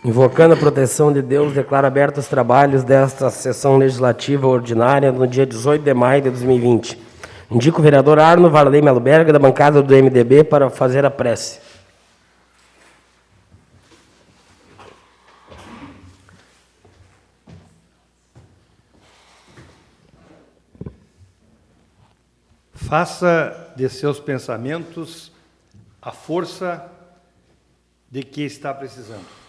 Invocando a proteção de Deus, declaro abertos os trabalhos desta sessão legislativa ordinária no dia 18 de maio de 2020. Indico o vereador Arno Varley Melo Berga, da bancada do MDB, para fazer a prece. Faça de seus pensamentos a força de que está precisando.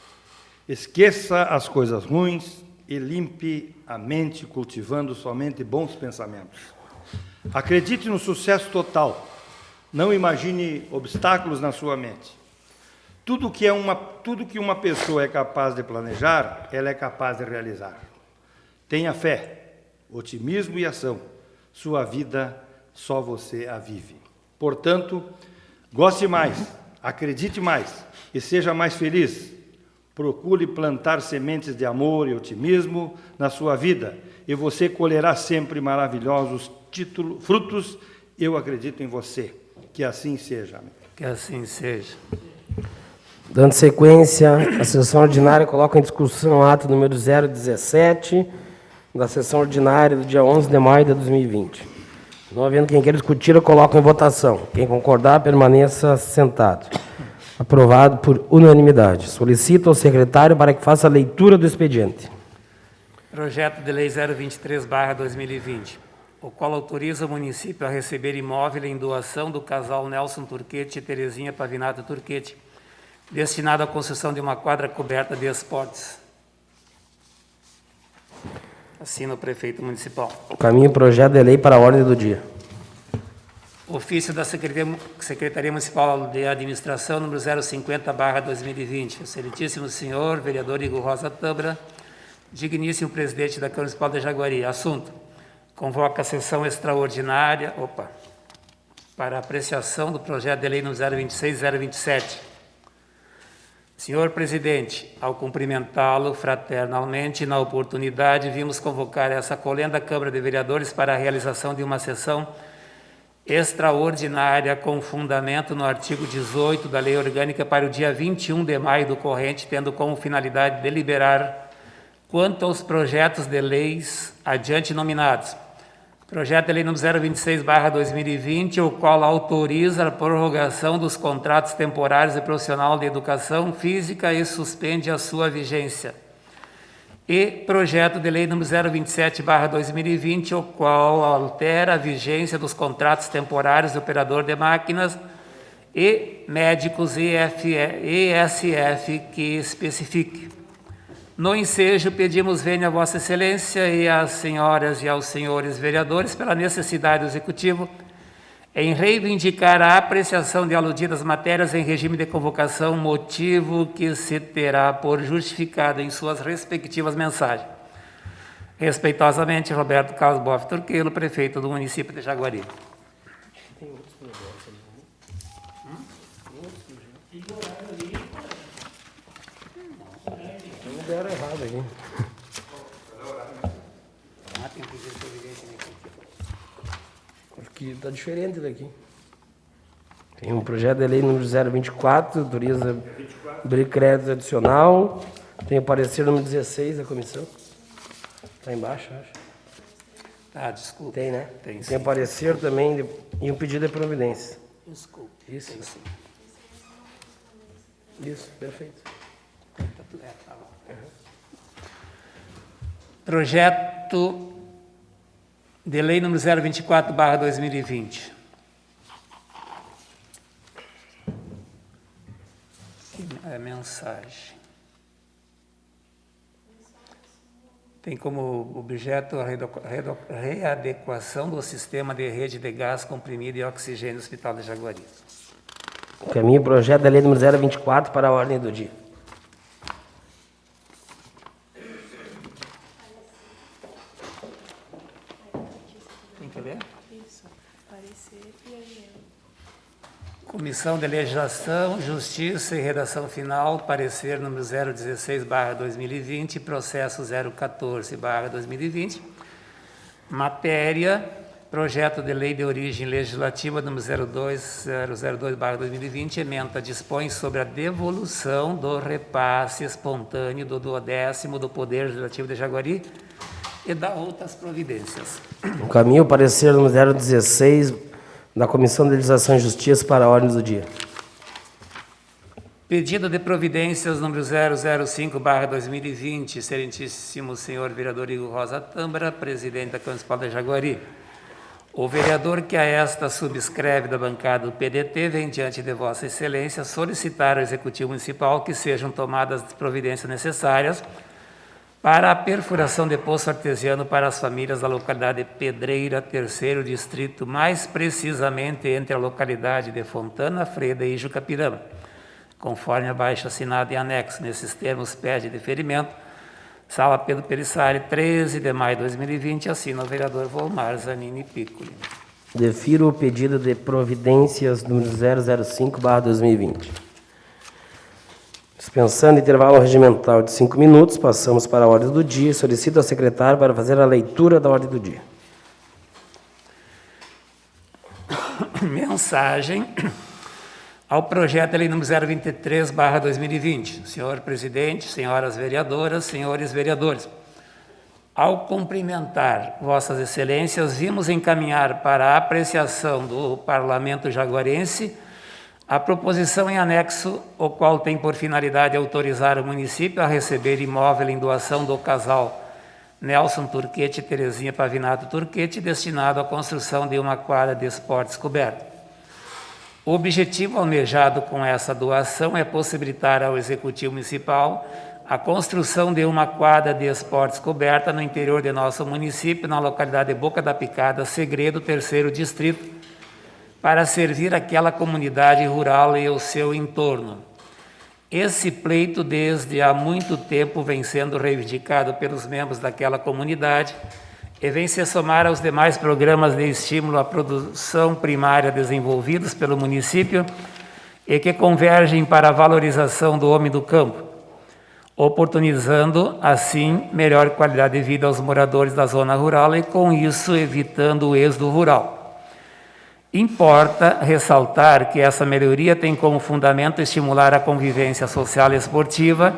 Esqueça as coisas ruins e limpe a mente cultivando somente bons pensamentos. Acredite no sucesso total. Não imagine obstáculos na sua mente. Tudo que uma pessoa é capaz de planejar, ela é capaz de realizar. Tenha fé, otimismo e ação. Sua vida só você a vive. Portanto, goste mais, acredite mais e seja mais feliz. Procure plantar sementes de amor e otimismo na sua vida e você colherá sempre maravilhosos frutos. Eu acredito em você. Que assim seja. Que assim seja. Dando sequência, a sessão ordinária coloca em discussão o ato número 017 da sessão ordinária do dia 11 de maio de 2020. Não havendo quem queira discutir, eu coloco em votação. Quem concordar, permaneça sentado. Aprovado por unanimidade. Solicito ao secretário para que faça a leitura do expediente. Projeto de Lei 023/2020, o qual autoriza o município a receber imóvel em doação do casal Nelson Turquete e Terezinha Pavinato Turquete, destinado à construção de uma quadra coberta de esportes. Assina o prefeito municipal. Caminho o projeto de lei para a ordem do dia. Ofício da Secretaria Municipal de Administração, número 050/2020. Excelentíssimo senhor, vereador Igor Rosa Tâmara, digníssimo presidente da Câmara Municipal de Jaguari. Assunto: convoca a sessão extraordinária para apreciação do projeto de lei número 026/027. Senhor presidente, ao cumprimentá-lo fraternalmente, na oportunidade, vimos convocar essa colenda Câmara de Vereadores para a realização de uma sessão extraordinária com fundamento no artigo 18 da Lei Orgânica para o dia 21 de maio do corrente, tendo como finalidade deliberar quanto aos projetos de leis adiante nominados. Projeto de Lei número 026/2020, o qual autoriza a prorrogação dos contratos temporários de profissional de educação física e suspende a sua vigência. E projeto de lei número 027/2020, o qual altera a vigência dos contratos temporários de operador de máquinas e médicos ESF que especifique. No ensejo, pedimos vênia a Vossa Excelência e às senhoras e aos senhores vereadores pela necessidade do Executivo em reivindicar a apreciação de aludidas matérias em regime de convocação, motivo que se terá por justificado em suas respectivas mensagens. Respeitosamente, Roberto Carlos Boff Turquelo, prefeito do município de Jaguari. Tem outros projetos ali, Não deram errado aqui. tem que pedir providência aqui. Porque está diferente daqui. Tem um projeto de lei número 024, autoriza abrir crédito adicional. Tem o parecer número 16 da comissão. Está embaixo, acho. Ah, desculpa. Tem, né? Tem o parecer também e um pedido de providência. Desculpa. Isso. Isso, perfeito. Tá bom. Projeto de lei número 024/2020. É mensagem. Tem como objeto a readequação do sistema de rede de gás comprimido e oxigênio do Hospital de Jaguari. Caminho o projeto da lei número 024 para a ordem do dia. Tem que ler? Isso, parecer e agenda. Comissão de Legislação, Justiça e Redação Final, parecer número 016/2020, processo 014/2020, matéria, Projeto de Lei de Origem Legislativa número 02002/2020, ementa dispõe sobre a devolução do repasse espontâneo do 12º do Poder Legislativo de Jaguari e da outras providências. Encaminho o parecer número 016 da Comissão de Legislação e Justiça para a ordem do dia. Pedido de providências número 005/2020, excelentíssimo senhor vereador Igor Rosa Tâmara, presidente da Câmara Municipal de Jaguari. O vereador que a esta subscreve da bancada do PDT vem diante de Vossa Excelência solicitar ao Executivo Municipal que sejam tomadas as providências necessárias para a perfuração de poço artesiano para as famílias da localidade Pedreira, 3º distrito, mais precisamente entre a localidade de Fontana, Freda e Jucapirama. Conforme abaixo assinado em anexo, nesses termos, pede deferimento. Sala Pedro Perissari, 13 de maio de 2020, assina o vereador Volmar Zanini Piccoli. Defiro o pedido de providências número 005/2020. Dispensando intervalo regimental de 5 minutos, passamos para a ordem do dia. Solicito ao secretário para fazer a leitura da ordem do dia. Mensagem ao projeto de lei número 023/2020. Senhor presidente, senhoras vereadoras, senhores vereadores, ao cumprimentar vossas excelências, vimos encaminhar para a apreciação do Parlamento jaguarense a proposição em anexo, o qual tem por finalidade autorizar o município a receber imóvel em doação do casal Nelson Turquete e Terezinha Pavinato Turquete, destinado à construção de uma quadra de esportes coberta. O objetivo almejado com essa doação é possibilitar ao Executivo Municipal a construção de uma quadra de esportes coberta no interior de nosso município, na localidade de Boca da Picada, Segredo, 3º distrito, para servir aquela comunidade rural e o seu entorno. Esse pleito, desde há muito tempo, vem sendo reivindicado pelos membros daquela comunidade e vem se somar aos demais programas de estímulo à produção primária desenvolvidos pelo município e que convergem para a valorização do homem do campo, oportunizando, assim, melhor qualidade de vida aos moradores da zona rural e, com isso, evitando o êxodo rural. Importa ressaltar que essa melhoria tem como fundamento estimular a convivência social e esportiva,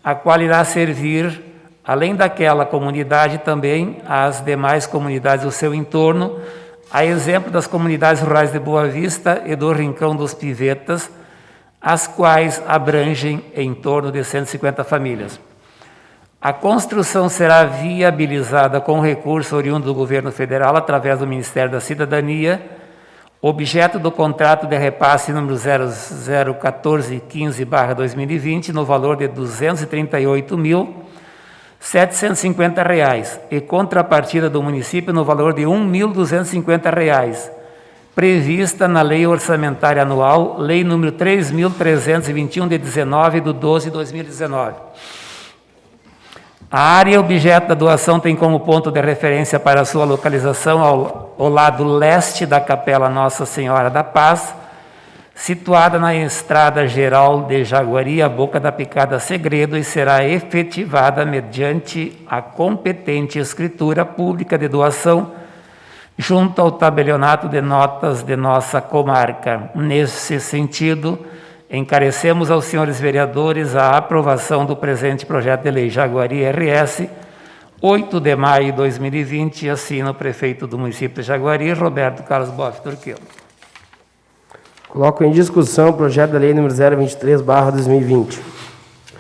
a qual irá servir, além daquela comunidade, também às demais comunidades do seu entorno, a exemplo das comunidades rurais de Boa Vista e do Rincão dos Pivetas, as quais abrangem em torno de 150 famílias. A construção será viabilizada com recurso oriundo do governo federal através do Ministério da Cidadania, objeto do contrato de repasse número 001415/2020, no valor de R$ 238.750 e contrapartida do município no valor de R$ 1.250, prevista na Lei Orçamentária Anual, Lei número 3.321, de 19 de 12 de 2019. A área objeto da doação tem como ponto de referência para sua localização ao lado leste da Capela Nossa Senhora da Paz, situada na Estrada Geral de Jaguari, a Boca da Picada Segredo, e será efetivada mediante a competente escritura pública de doação junto ao tabelionato de notas de nossa comarca. Nesse sentido, encarecemos aos senhores vereadores a aprovação do presente projeto de lei Jaguari RS, 8 de maio de 2020, assina o prefeito do município de Jaguari, Roberto Carlos Boff Turquelo. Coloco em discussão o projeto da lei número 023/2020.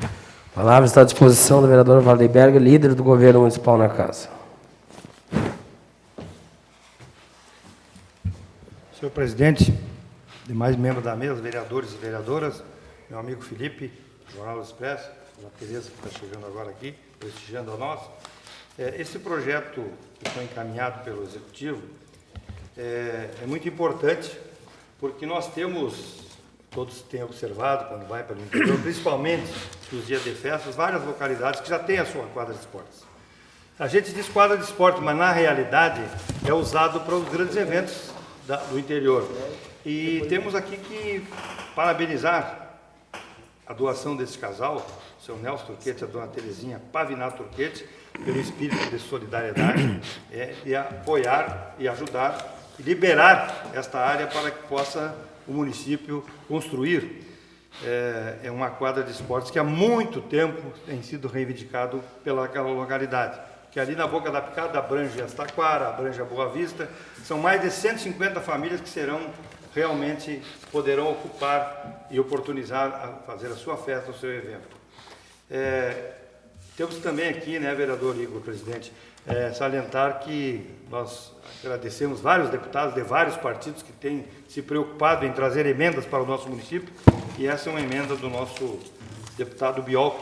A palavra está à disposição do vereador Valdeberg, líder do governo municipal na casa. Senhor presidente, demais membros da mesa, vereadores e vereadoras, meu amigo Felipe, Jornal Expresso, a Tereza que está chegando agora aqui, prestigiando a nós. Esse projeto que foi encaminhado pelo Executivo é muito importante, porque nós temos, todos têm observado quando vai para o interior, principalmente nos dias de festas, várias localidades que já têm a sua quadra de esportes. A gente diz quadra de esporte, mas na realidade é usado para os grandes eventos do interior. E temos aqui que parabenizar a doação desse casal, o seu Nelson Turquete e a dona Terezinha Pavinato Turquete, pelo espírito de solidariedade, e apoiar e ajudar e liberar esta área para que possa o município construir uma quadra de esportes que há muito tempo tem sido reivindicado pelaquela localidade. Que ali na Boca da Picada abrange as Taquara, abrange a Boa Vista, são mais de 150 famílias que realmente poderão ocupar e oportunizar fazer a sua festa, o seu evento. Temos também aqui, né, vereador Igor, presidente, salientar que nós agradecemos vários deputados de vários partidos que têm se preocupado em trazer emendas para o nosso município, e essa é uma emenda do nosso deputado Biolk,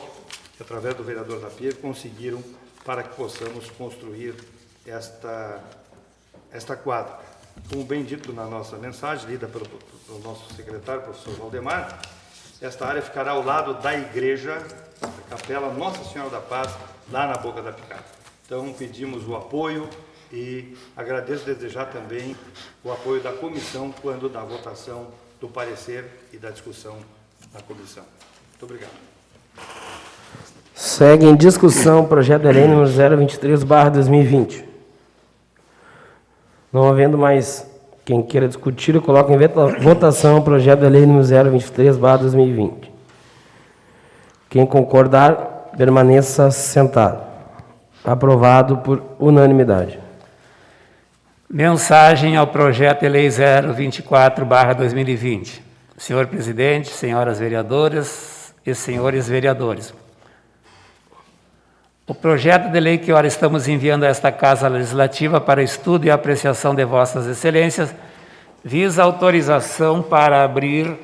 que através do vereador da Pia conseguiram para que possamos construir esta quadra. Como bem dito na nossa mensagem, lida pelo nosso secretário, professor Valdemar, esta área ficará ao lado da igreja, da Capela Nossa Senhora da Paz, lá na Boca da Picada. Então, pedimos o apoio e agradeço desde já também o apoio da comissão quando da votação do parecer e da discussão na comissão. Muito obrigado. Segue em discussão o projeto de lei número 023/2020. Não havendo mais quem queira discutir, eu coloco em votação o projeto de lei número 023/2020. Quem concordar, permaneça sentado. Aprovado por unanimidade. Mensagem ao projeto de lei 024/2020. Senhor presidente, senhoras vereadoras e senhores vereadores. O projeto de lei que ora estamos enviando a esta Casa Legislativa para estudo e apreciação de Vossas Excelências visa autorização para abrir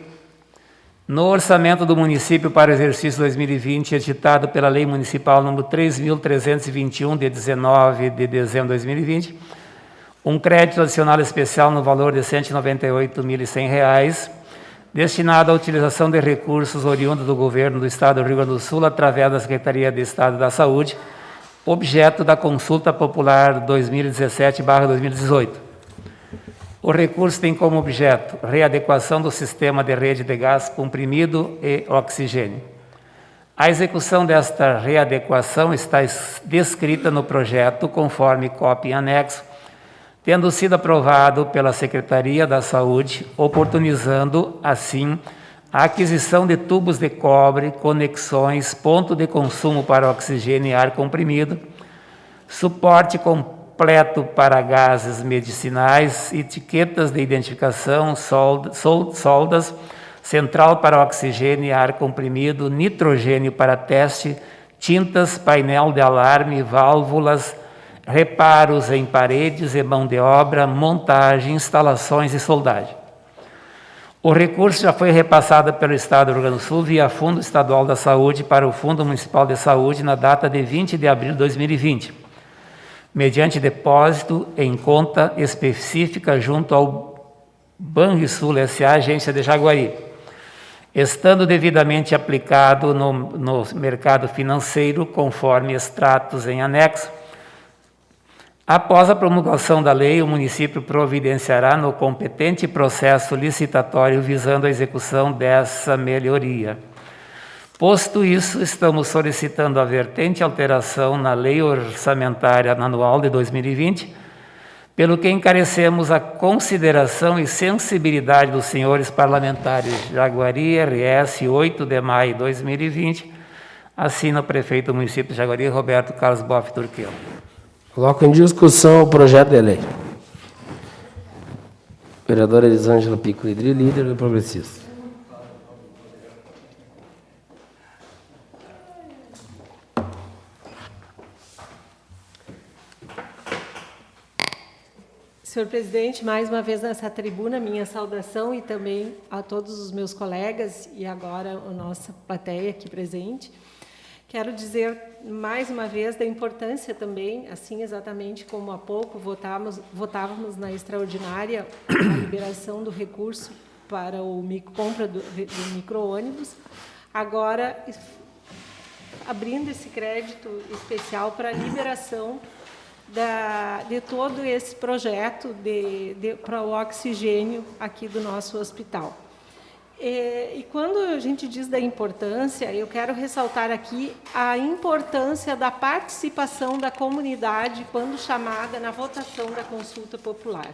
no orçamento do município para o exercício 2020, editado pela Lei Municipal número 3.321, de 19 de dezembro de 2020, um crédito adicional especial no valor de R$ 198.100, destinado à utilização de recursos oriundos do Governo do Estado do Rio Grande do Sul, através da Secretaria de Estado da Saúde, objeto da Consulta Popular 2017/2018. O recurso tem como objeto readequação do sistema de rede de gás comprimido e oxigênio. A execução desta readequação está descrita no projeto, conforme cópia em anexo, tendo sido aprovado pela Secretaria da Saúde, oportunizando, assim, a aquisição de tubos de cobre, conexões, ponto de consumo para oxigênio e ar comprimido, suporte completo para gases medicinais, etiquetas de identificação, soldas, central para oxigênio e ar comprimido, nitrogênio para teste, tintas, painel de alarme, válvulas, reparos em paredes e mão de obra, montagem, instalações e soldagem. O recurso já foi repassado pelo Estado do Rio Grande do Sul via Fundo Estadual da Saúde para o Fundo Municipal de Saúde na data de 20 de abril de 2020, mediante depósito em conta específica junto ao Banrisul S.A., agência de Jaguari, estando devidamente aplicado no mercado financeiro, conforme extratos em anexo. Após a promulgação da lei, o município providenciará no competente processo licitatório visando a execução dessa melhoria. Posto isso, estamos solicitando a vertente alteração na Lei Orçamentária Anual de 2020, pelo que encarecemos a consideração e sensibilidade dos senhores parlamentares Jaguari, RS, 8 de maio de 2020, assina o prefeito do município de Jaguari, Roberto Carlos Boff Turquel. Coloco em discussão o projeto de lei. Vereadora Elisângela Piccoli, líder do Progressista. Senhor presidente, mais uma vez nessa tribuna, minha saudação e também a todos os meus colegas e agora a nossa plateia aqui presente. Quero dizer mais uma vez da importância também, assim exatamente como há pouco votávamos na extraordinária a liberação do recurso para a compra do micro-ônibus, agora abrindo esse crédito especial para a liberação de todo esse projeto para o oxigênio aqui do nosso hospital. E quando a gente diz da importância, eu quero ressaltar aqui a importância da participação da comunidade quando chamada na votação da consulta popular.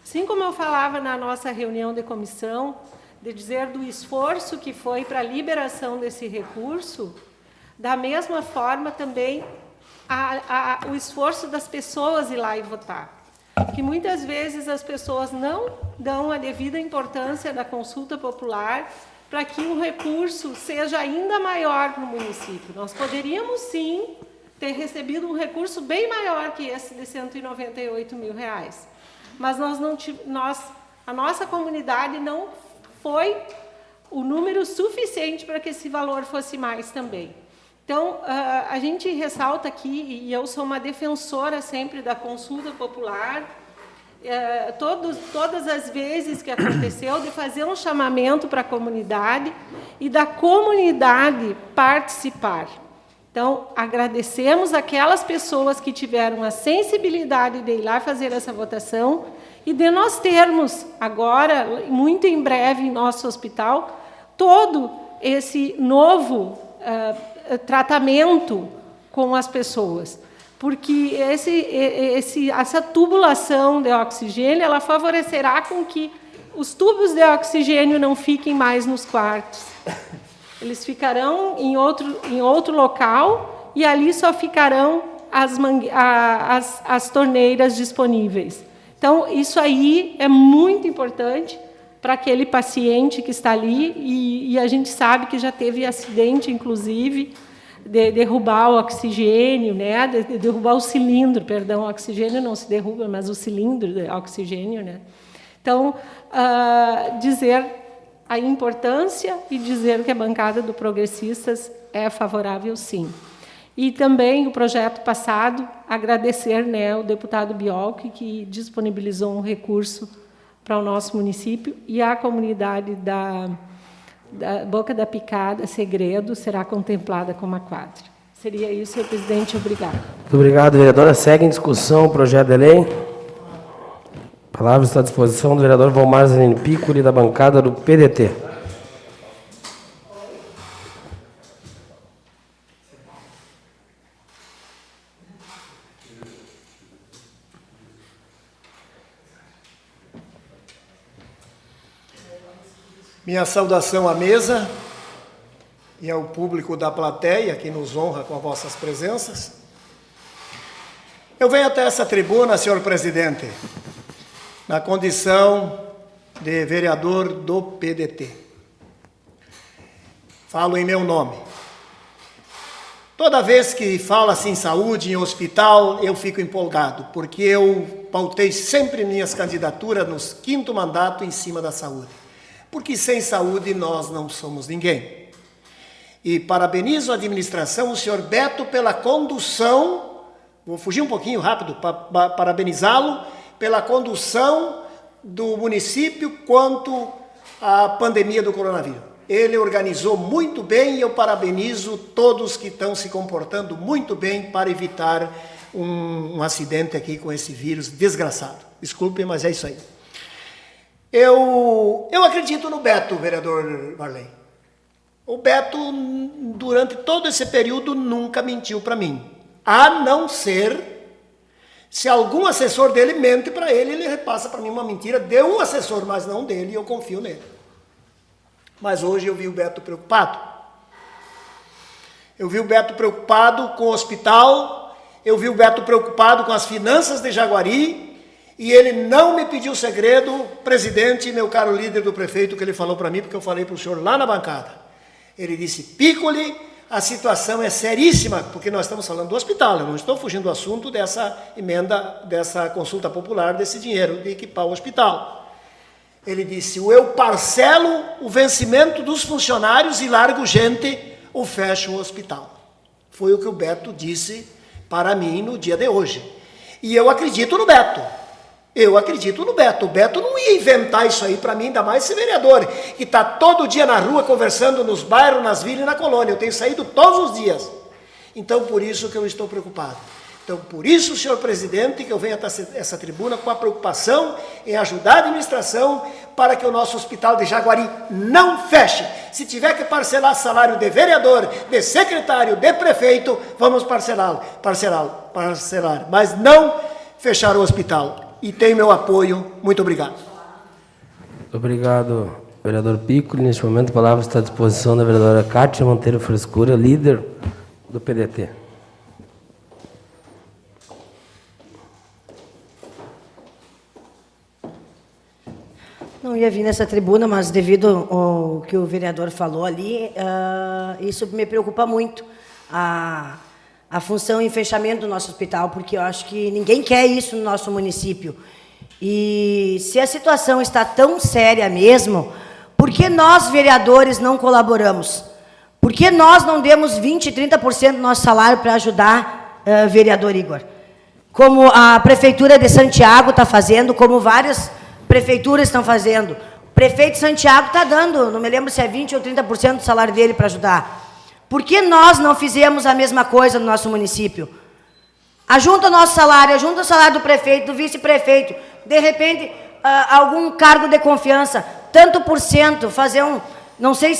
Assim como eu falava na nossa reunião de comissão, de dizer do esforço que foi para a liberação desse recurso, da mesma forma também o esforço das pessoas ir lá e votar. Que muitas vezes as pessoas não dão a devida importância da consulta popular para que o recurso seja ainda maior no município. Nós poderíamos, sim, ter recebido um recurso bem maior que esse de R$198 mil, mas a nossa comunidade não foi o número suficiente para que esse valor fosse mais também. Então, a gente ressalta aqui, e eu sou uma defensora sempre da consulta popular, todas as vezes que aconteceu, de fazer um chamamento para a comunidade e da comunidade participar. Então, agradecemos aquelas pessoas que tiveram a sensibilidade de ir lá fazer essa votação e de nós termos agora, muito em breve, em nosso hospital, todo esse novo tratamento com as pessoas, porque essa tubulação de oxigênio, ela favorecerá com que os tubos de oxigênio não fiquem mais nos quartos. Eles ficarão em outro local e ali só ficarão as torneiras disponíveis. Então, isso aí é muito importante para aquele paciente que está ali, e a gente sabe que já teve acidente, inclusive, de derrubar o oxigênio, né? de derrubar o cilindro, perdão, o oxigênio não se derruba, mas o cilindro de oxigênio. Né? Então, dizer a importância e dizer que a bancada do Progressistas é favorável, sim. E também o projeto passado, agradecer, né, o deputado Biolchi, que disponibilizou um recurso para o nosso município, e a comunidade da Boca da Picada, Segredo, será contemplada como a quadra. Seria isso, senhor presidente. Obrigado. Muito obrigado, vereadora. Segue em discussão o projeto de lei. A palavra está à disposição do vereador Valmar Zanini Piccoli, da bancada do PDT. Minha saudação à mesa e ao público da plateia que nos honra com as vossas presenças. Eu venho até essa tribuna, senhor presidente, na condição de vereador do PDT. Falo em meu nome. Toda vez que fala-se em saúde, em hospital, eu fico empolgado, porque eu pautei sempre minhas candidaturas no 5º mandato em cima da saúde. Porque sem saúde nós não somos ninguém. E parabenizo a administração, o senhor Beto, pela condução, vou fugir um pouquinho rápido, para parabenizá-lo, pela condução do município quanto à pandemia do coronavírus. Ele organizou muito bem e eu parabenizo todos que estão se comportando muito bem para evitar um acidente aqui com esse vírus desgraçado. Desculpe, mas é isso aí. Eu acredito no Beto, vereador Varley. O Beto, durante todo esse período, nunca mentiu para mim. A não ser, se algum assessor dele mente para ele, ele repassa para mim uma mentira de um assessor, mas não dele, e eu confio nele. Mas hoje eu vi o Beto preocupado. Eu vi o Beto preocupado com o hospital, eu vi o Beto preocupado com as finanças de Jaguari, e ele não me pediu segredo, presidente, meu caro líder do prefeito, que ele falou para mim, porque eu falei para o senhor lá na bancada. Ele disse, Piccoli, a situação é seríssima, porque nós estamos falando do hospital, eu não estou fugindo do assunto dessa emenda, dessa consulta popular, desse dinheiro de equipar o hospital. Ele disse, eu parcelo o vencimento dos funcionários e largo gente ou fecho o hospital. Foi o que o Beto disse para mim no dia de hoje. E eu acredito no Beto. Eu acredito no Beto. O Beto não ia inventar isso aí para mim, ainda mais esse vereador, que está todo dia na rua conversando nos bairros, nas vilas e na colônia. Eu tenho saído todos os dias. Então, por isso que eu estou preocupado. Então, por isso, senhor presidente, que eu venho até essa tribuna com a preocupação em ajudar a administração para que o nosso hospital de Jaguari não feche. Se tiver que parcelar salário de vereador, de secretário, de prefeito, vamos parcelar, mas não fechar o hospital. E tem meu apoio. Muito obrigado. Obrigado, vereador Piccoli. Neste momento, a palavra está à disposição da vereadora Cátia Monteiro Frescura, líder do PDT. Não ia vir nessa tribuna, mas devido ao que o vereador falou ali, isso me preocupa muito, a função e fechamento do nosso hospital, porque eu acho que ninguém quer isso no nosso município. E se a situação está tão séria mesmo, por que nós, vereadores, não colaboramos? Por que nós não demos 20%, 30% do nosso salário para ajudar vereador Igor? Como a Prefeitura de Santiago está fazendo, como várias prefeituras estão fazendo. O prefeito de Santiago está dando, não me lembro se é 20% ou 30% do salário dele para ajudar. Por que nós não fizemos a mesma coisa no nosso município? Ajunta o nosso salário, ajunta o salário do prefeito, do vice-prefeito, de repente, algum cargo de confiança, tanto por cento, fazer não sei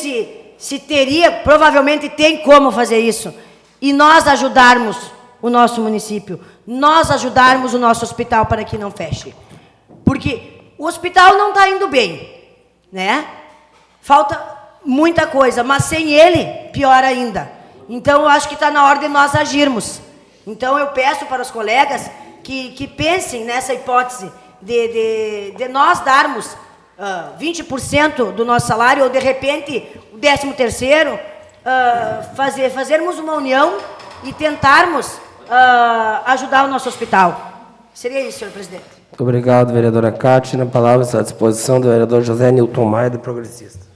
se teria, provavelmente tem como fazer isso, e nós ajudarmos o nosso município, nós ajudarmos o nosso hospital para que não feche. Porque o hospital não está indo bem, né? Falta muita coisa, mas sem ele, pior ainda. Então, eu acho que está na hora de nós agirmos. Então, eu peço para os colegas que pensem nessa hipótese de nós darmos 20% do nosso salário, ou, de repente, o 13º, fazermos uma união e tentarmos ajudar o nosso hospital. Seria isso, senhor presidente. Muito obrigado, vereadora Cátia. A palavra está à disposição do vereador José Nilton Maia, do Progressista.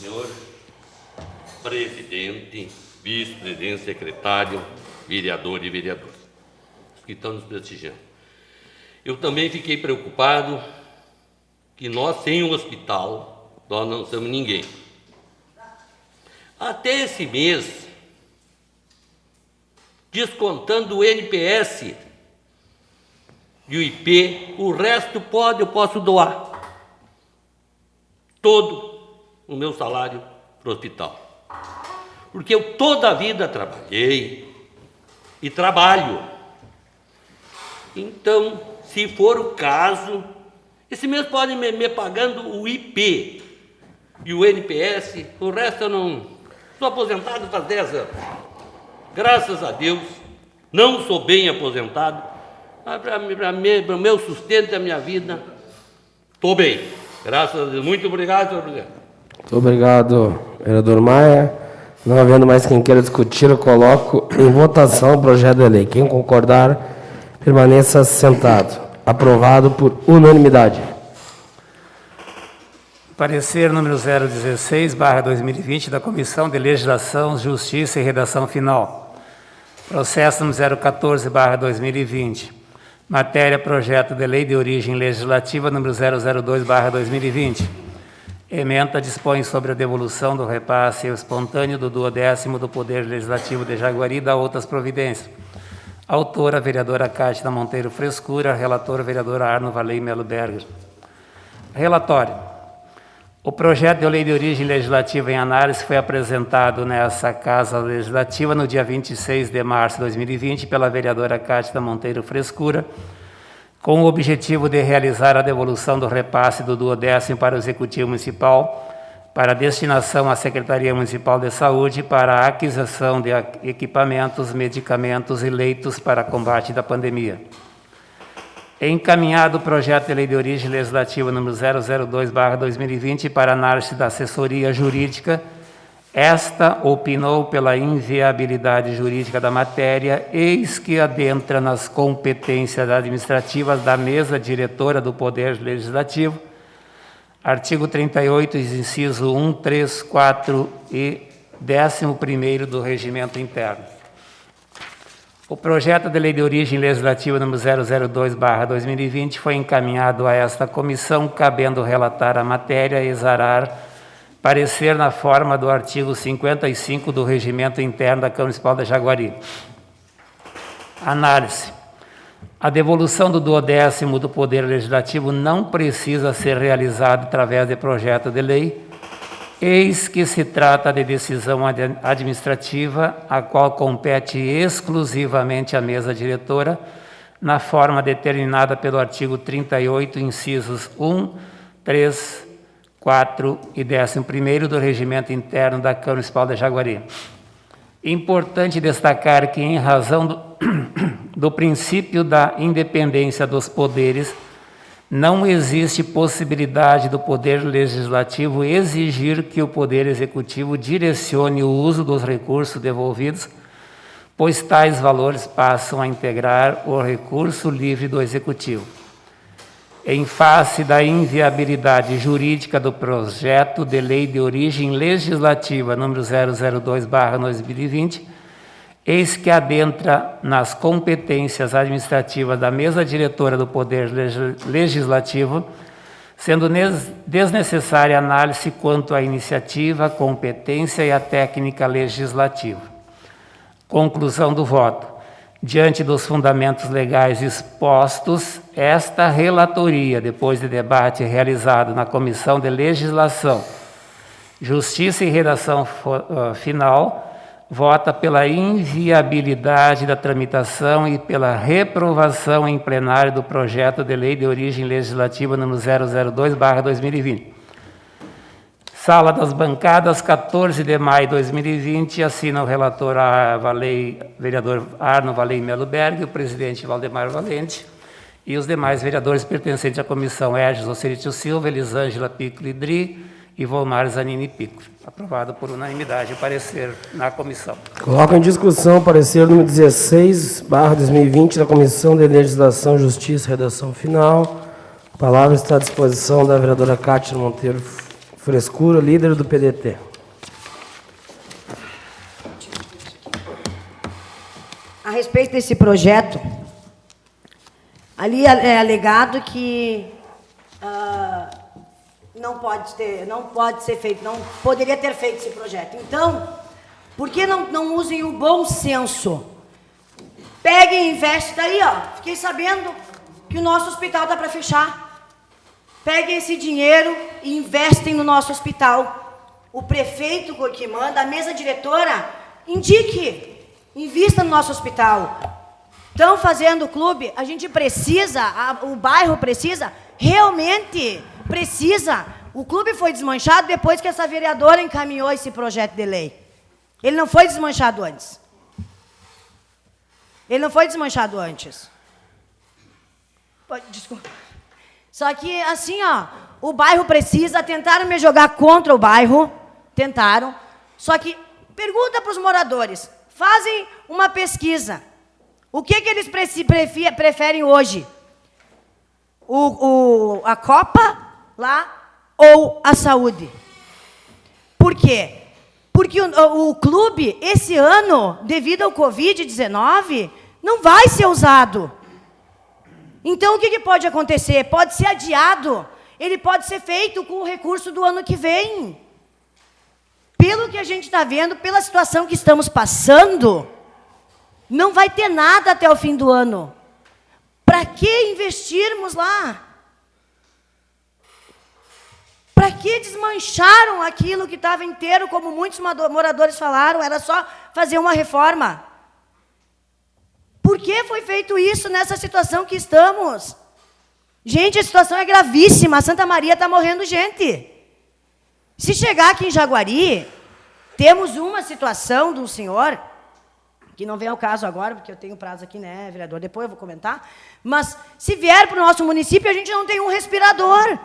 Senhor presidente, vice-presidente, secretário, vereador e vereadoras, os que estão nos prestigiando. Eu também fiquei preocupado que nós, sem um hospital, nós não somos ninguém. Até esse mês, descontando o NPS e o IP, o resto eu posso doar todo o meu salário para o hospital. Porque eu toda a vida trabalhei e trabalho. Então, se for o caso, esse mês podem me pagando o IP e o NPS, o resto eu não... Sou aposentado faz 10 anos. Graças a Deus, não sou bem aposentado. Para o meu sustento da minha vida, estou bem. Graças a Deus. Muito obrigado, senhor presidente. Muito obrigado, vereador Maia. Não havendo mais quem queira discutir, eu coloco em votação o projeto de lei. Quem concordar, permaneça sentado. Aprovado por unanimidade. Parecer número 016/2020 da Comissão de Legislação, Justiça e Redação Final. Processo número 014/2020. Matéria: Projeto de Lei de Origem Legislativa número 002/2020. Ementa dispõe sobre a devolução do repasse espontâneo do 12º do Poder Legislativo de Jaguari e da outras providências. Autora, vereadora Cátia Monteiro Frescura. Relator, vereador Arno Valei Melo Berger. Relatório. O projeto de lei de origem legislativa em análise foi apresentado nessa Casa Legislativa no dia 26 de março de 2020 pela vereadora Cátia Monteiro Frescura, com o objetivo de realizar a devolução do repasse do 12º para o Executivo Municipal, para destinação à Secretaria Municipal de Saúde para a aquisição de equipamentos, medicamentos e leitos para combate da pandemia. Encaminhado o projeto de lei de origem legislativa número 002/2020 para análise da assessoria jurídica, esta opinou pela inviabilidade jurídica da matéria, eis que adentra nas competências administrativas da mesa diretora do Poder Legislativo, artigo 38, inciso 1, 3, 4 e 11º do Regimento Interno. O projeto de lei de origem legislativa número 002/2020 foi encaminhado a esta comissão, cabendo relatar a matéria e exarar Parecer na forma do artigo 55 do Regimento Interno da Câmara Municipal de Jaguari. Análise. A devolução do 12º do Poder Legislativo não precisa ser realizada através de projeto de lei, eis que se trata de decisão administrativa, a qual compete exclusivamente à mesa diretora, na forma determinada pelo artigo 38, incisos 1, 3, 4 e 11º do Regimento Interno da Câmara Municipal de Jaguari. Importante destacar que, em razão do princípio da independência dos poderes, não existe possibilidade do Poder Legislativo exigir que o Poder Executivo direcione o uso dos recursos devolvidos, pois tais valores passam a integrar o recurso livre do Executivo. Em face da inviabilidade jurídica do projeto de lei de origem legislativa número 002/2020, eis que adentra nas competências administrativas da mesa diretora do Poder Legislativo, sendo desnecessária análise quanto à iniciativa, competência e à técnica legislativa. Conclusão do voto. Diante dos fundamentos legais expostos, esta relatoria, depois de debate realizado na Comissão de Legislação, Justiça e Redação Final, vota pela inviabilidade da tramitação e pela reprovação em plenário do projeto de lei de origem legislativa número 002/2020. Sala das Bancadas, 14 de maio de 2020, assina o relator vereador Arno Valei Melo Berg, o presidente Valdemar Valente, e os demais vereadores pertencentes à comissão: Erges Ocerítio Silva, Elisângela Piccoli Dri e Volmar Zanini Piccoli. Aprovado por unanimidade o parecer na comissão. Coloco em discussão o parecer número 16/2020 da Comissão de Legislação, Justiça e Redação Final. A palavra está à disposição da vereadora Cátia Monteiro Frescura, líder do PDT. A respeito desse projeto, ali é alegado que não pode ser feito, não poderia ter feito esse projeto. Então, por que não usem o bom senso? Peguem e investem daí, ó. Fiquei sabendo que o nosso hospital está para fechar. Peguem esse dinheiro e investem no nosso hospital. O prefeito que manda, a mesa diretora, indique, invista no nosso hospital. Estão fazendo o clube, a gente precisa, o bairro precisa, realmente precisa. O clube foi desmanchado depois que essa vereadora encaminhou esse projeto de lei. Ele não foi desmanchado antes. Ele não foi desmanchado antes. Desculpa. Só que, assim, ó, o bairro precisa, tentaram me jogar contra o bairro, tentaram, só que, pergunta para os moradores, fazem uma pesquisa, o que eles preferem hoje? A Copa lá ou a saúde? Por quê? Porque o clube, esse ano, devido ao Covid-19, não vai ser usado. Então, o que pode acontecer? Pode ser adiado. Ele pode ser feito com o recurso do ano que vem. Pelo que a gente está vendo, pela situação que estamos passando, não vai ter nada até o fim do ano. Para que investirmos lá? Para que desmancharam aquilo que estava inteiro, como muitos moradores falaram, era só fazer uma reforma? Por que foi feito isso nessa situação que estamos? Gente, a situação é gravíssima. A Santa Maria está morrendo gente. Se chegar aqui em Jaguari, temos uma situação de um senhor, que não vem ao caso agora, porque eu tenho prazo aqui, né, vereador? Depois eu vou comentar. Mas, se vier para o nosso município, a gente não tem um respirador.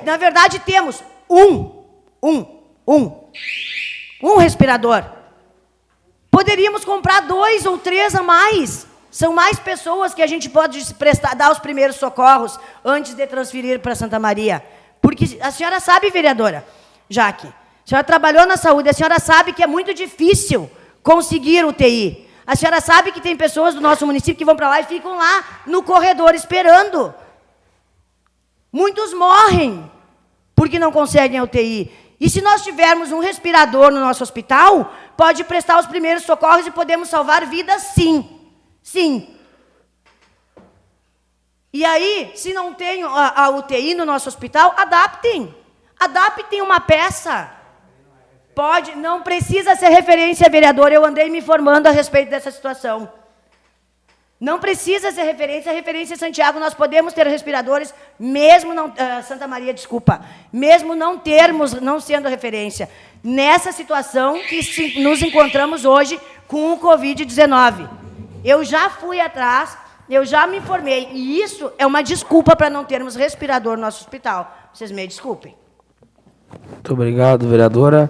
Na verdade, temos um respirador. Poderíamos comprar 2 ou 3 a mais. São mais pessoas que a gente pode dar os primeiros socorros antes de transferir para Santa Maria. Porque a senhora sabe, vereadora Jaque, a senhora trabalhou na saúde, a senhora sabe que é muito difícil conseguir UTI. A senhora sabe que tem pessoas do nosso município que vão para lá e ficam lá no corredor esperando. Muitos morrem. porque não conseguem a UTI. E se nós tivermos um respirador no nosso hospital, pode prestar os primeiros socorros e podemos salvar vidas, sim. Sim. E aí, se não tem a UTI no nosso hospital, adaptem. Adaptem uma peça. Pode, não precisa ser referência, vereador. Eu andei me informando a respeito dessa situação. Não precisa ser referência. A referência é Santiago. Nós podemos ter respiradores, mesmo não... Santa Maria, desculpa. Mesmo não sendo referência. Nessa situação que nos encontramos hoje com o Covid-19. Eu já fui atrás, eu já me informei. E isso é uma desculpa para não termos respirador no nosso hospital. Vocês me desculpem. Muito obrigado, vereadora.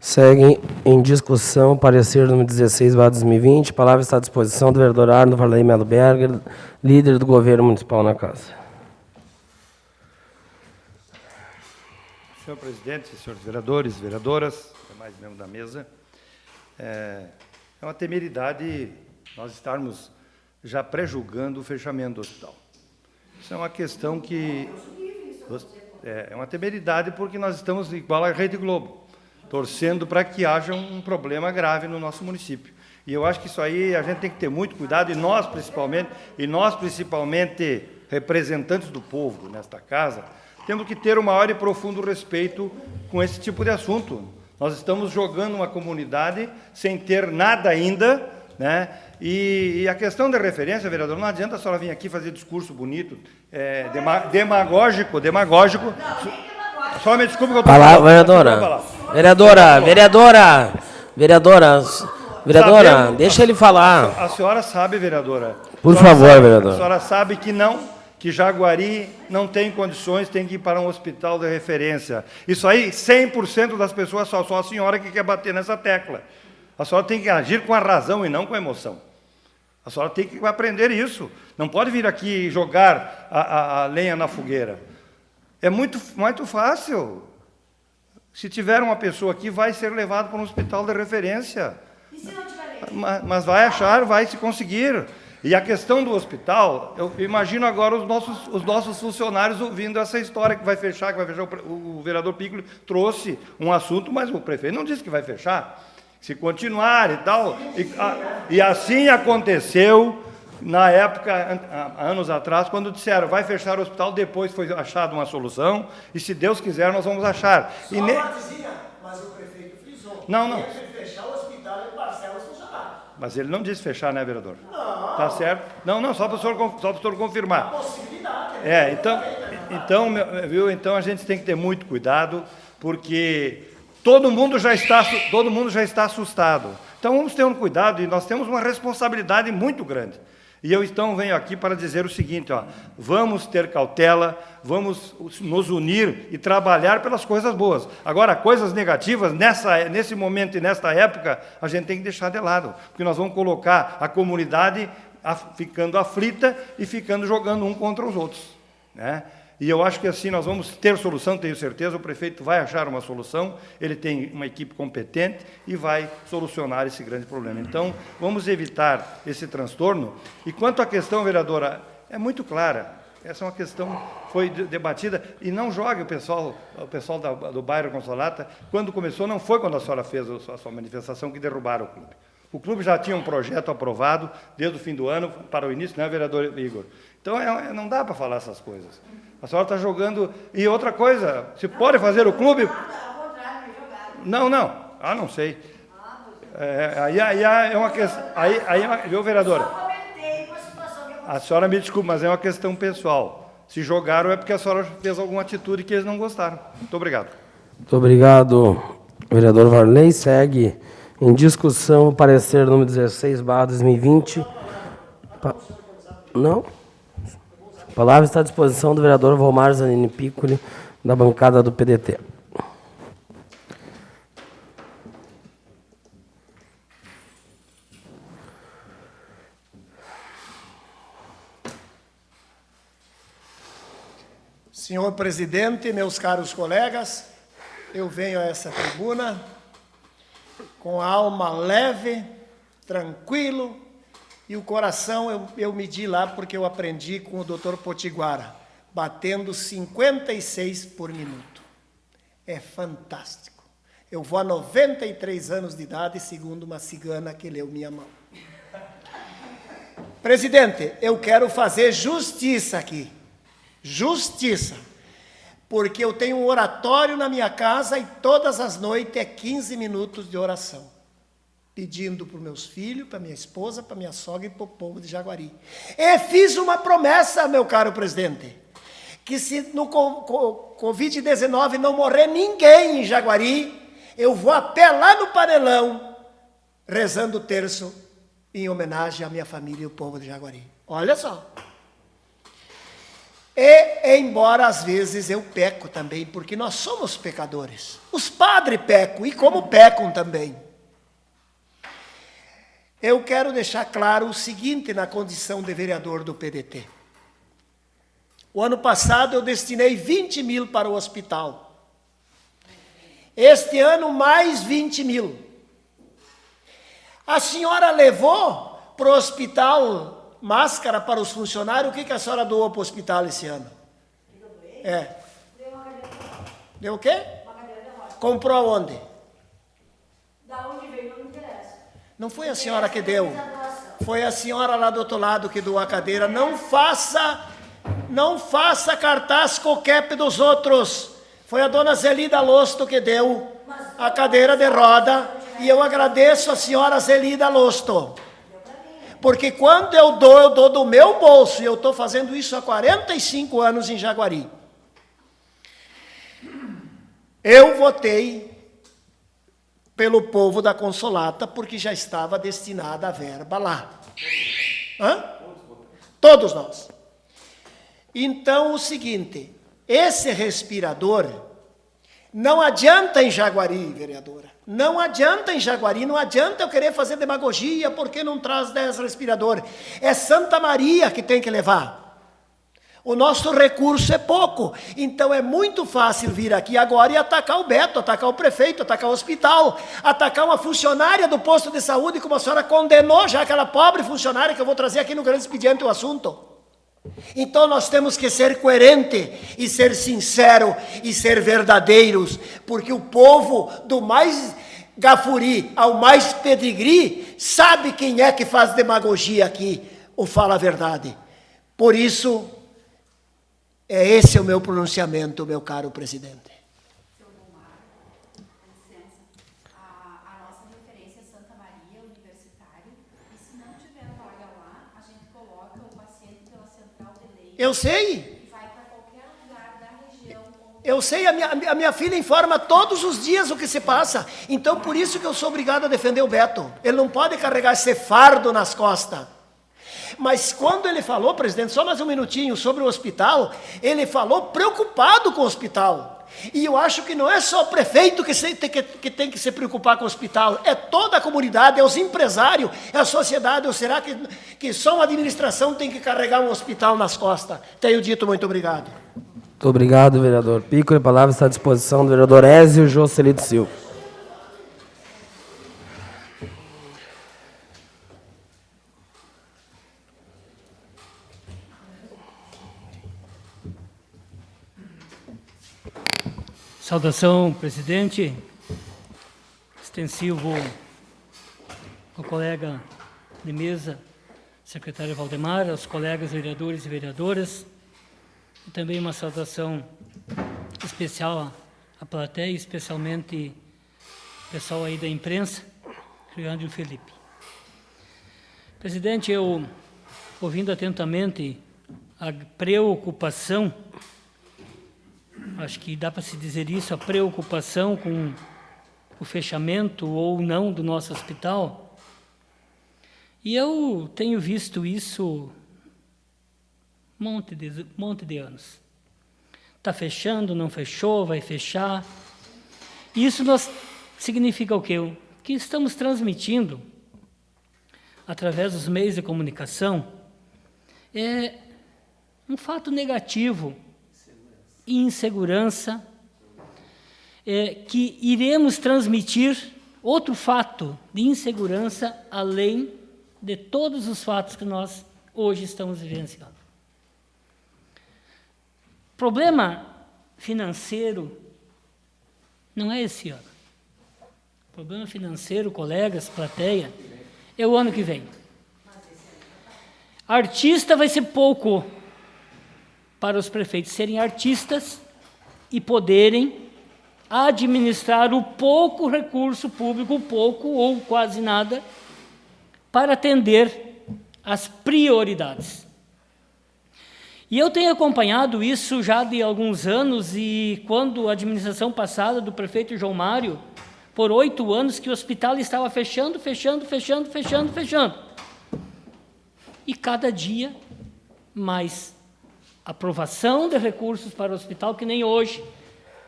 Segue em discussão o parecer número 16/2020. A palavra está à disposição do vereador Arno Varley Melo Berger, líder do governo municipal na casa. Senhor presidente, senhores vereadores, vereadoras, demais membros da mesa, é uma temeridade nós estarmos já pré-julgando o fechamento do hospital. Isso é uma questão que... É uma temeridade porque nós estamos igual à Rede Globo, torcendo para que haja um problema grave no nosso município. E eu acho que isso aí a gente tem que ter muito cuidado, e nós principalmente representantes do povo nesta casa, temos que ter o maior e profundo respeito com esse tipo de assunto. Nós estamos jogando uma comunidade sem ter nada ainda, né? E a questão da referência, vereador, não adianta a senhora vir aqui fazer discurso bonito, demagógico. Só me desculpe que eu estou falando. Vereadora, deixa ele falar. A senhora sabe, vereadora. Por favor, vereador. A senhora sabe que Jaguari não tem condições, tem que ir para um hospital de referência. Isso aí, 100% das pessoas, só a senhora que quer bater nessa tecla. A senhora tem que agir com a razão e não com a emoção. A senhora tem que aprender isso. Não pode vir aqui e jogar a lenha na fogueira. É muito fácil. Se tiver uma pessoa aqui, vai ser levado para um hospital de referência. E se não tiver? Mas vai achar, vai se conseguir. E a questão do hospital, eu imagino agora os nossos funcionários ouvindo essa história que vai fechar. O vereador Piccoli trouxe um assunto, mas o prefeito não disse que vai fechar. Se continuar e tal. E assim aconteceu na época, há anos atrás, quando disseram vai fechar o hospital, depois foi achada uma solução, e se Deus quiser, nós vamos achar. Mas o prefeito frisou. Não. Se fechar o hospital, ele parcela os funcionários. Mas ele não disse fechar, né, vereador? Não. Tá certo? Não, só para o senhor confirmar. Possibilidade. Então a gente tem que ter muito cuidado, porque todo mundo já está assustado. Então vamos ter um cuidado, e nós temos uma responsabilidade muito grande. E eu então venho aqui para dizer o seguinte, vamos ter cautela, vamos nos unir e trabalhar pelas coisas boas. Agora, coisas negativas, nesse momento e nesta época, a gente tem que deixar de lado, porque nós vamos colocar a comunidade ficando aflita e ficando jogando um contra os outros, né? E eu acho que assim nós vamos ter solução, tenho certeza, o prefeito vai achar uma solução, ele tem uma equipe competente e vai solucionar esse grande problema. Então, vamos evitar esse transtorno. E quanto à questão, vereadora, é muito clara. Essa é uma questão que foi debatida, e não jogue o pessoal do bairro Consolata. Quando começou, não foi quando a senhora fez a sua manifestação que derrubaram o clube. O clube já tinha um projeto aprovado desde o fim do ano para o início, né, vereador Igor? Então, não dá para falar essas coisas. A senhora está jogando... E outra coisa, se pode fazer o clube... Não. Não sei. Aí é uma questão... Viu, vereadora? A senhora me desculpa, mas é uma questão pessoal. Se jogaram é porque a senhora fez alguma atitude que eles não gostaram. Muito obrigado. Muito obrigado, vereador Varley. Segue em discussão o parecer número 16/2020. Não? A palavra está à disposição do vereador Volmar Zanini Piccoli, da bancada do PDT. Senhor presidente, meus caros colegas, eu venho a essa tribuna com a alma leve, tranquilo, e o coração eu medi lá porque eu aprendi com o Dr. Potiguara, batendo 56 por minuto. é fantástico. Eu vou a 93 anos de idade, segundo uma cigana que leu minha mão. Presidente, eu quero fazer justiça aqui. Justiça. Porque eu tenho um oratório na minha casa e todas as noites é 15 minutos de oração. Pedindo para os meus filhos, para minha esposa, para minha sogra e para o povo de Jaguari. E fiz uma promessa, meu caro presidente, que se no Covid-19 não morrer ninguém em Jaguari, eu vou a pé lá no Panelão, rezando o terço em homenagem à minha família e ao povo de Jaguari. Olha só. E, embora às vezes eu peco também, porque nós somos pecadores. Os padres pecam, e como pecam também. Eu quero deixar claro o seguinte na condição de vereador do PDT. O ano passado eu destinei 20 mil para o hospital. Este ano, mais 20 mil. A senhora levou para o hospital máscara para os funcionários. O que a senhora doou para o hospital esse ano? Deu uma cadeira. Deu o quê? Uma cadeira de roda. Comprou onde? Da onde veio, não interessa. Não foi a senhora que deu. Foi a senhora lá do outro lado que doou a cadeira. Não faça cartaz qualquer dos outros. Foi a dona Zelida Losto que deu a cadeira de roda. E eu agradeço a senhora Zelida Losto. Porque quando eu dou do meu bolso. E eu estou fazendo isso há 45 anos em Jaguari. Eu votei pelo povo da Consolata, porque já estava destinada a verba lá. Todos nós. Então, o seguinte, esse respirador, não adianta em Jaguari, vereadora, não adianta em Jaguari, não adianta eu querer fazer demagogia, porque não traz 10 respiradores. É Santa Maria que tem que levar. O nosso recurso é pouco, então é muito fácil vir aqui agora e atacar o Beto, atacar o prefeito, atacar o hospital, atacar uma funcionária do posto de saúde, como a senhora condenou já aquela pobre funcionária, que eu vou trazer aqui no grande expediente o assunto. Então nós temos que ser coerente e ser sincero e ser verdadeiros, porque o povo do mais gafuri ao mais pedigree sabe quem é que faz demagogia aqui ou fala a verdade. Por isso, esse é o meu pronunciamento, meu caro presidente. Seu Gomar, com licença, a nossa referência é Santa Maria, universitário, e se não tiver vaga lá, a gente coloca o paciente pela central de lei. Eu sei. E vai para qualquer lugar da região. Eu sei, a minha filha informa todos os dias o que se passa. Então, por isso que eu sou obrigado a defender o Beto. Ele não pode carregar esse fardo nas costas. Mas quando ele falou, presidente, só mais um minutinho, sobre o hospital, ele falou preocupado com o hospital. E eu acho que não é só o prefeito que tem que se preocupar com o hospital, é toda a comunidade, é os empresários, é a sociedade. Ou será que só uma administração tem que carregar um hospital nas costas? Tenho dito, muito obrigado. Muito obrigado, vereador Pico. A palavra está à disposição do vereador Ézio Jocelito Silva. Saudação, presidente, extensivo ao colega de mesa, secretário Valdemar, aos colegas vereadores e vereadoras, e também uma saudação especial à plateia, especialmente o pessoal aí da imprensa, Leandro e Felipe. Presidente, eu, ouvindo atentamente a preocupação, acho que dá para se dizer isso, a preocupação com o fechamento ou não do nosso hospital. E eu tenho visto isso monte de anos. Está fechando, não fechou, vai fechar. Isso significa o quê? Que estamos transmitindo, através dos meios de comunicação, é um fato negativo e insegurança, que iremos transmitir outro fato de insegurança além de todos os fatos que nós hoje estamos vivenciando. Problema financeiro Não é esse ano. O problema financeiro, colegas, plateia, é o ano que vem. Artista vai ser pouco para os prefeitos serem artistas e poderem administrar o pouco recurso público, pouco ou quase nada, para atender as prioridades. E eu tenho acompanhado isso já de alguns anos, e quando a administração passada do prefeito João Mário, por 8 anos que o hospital estava fechando. E cada dia mais aprovação de recursos para o hospital, que nem hoje.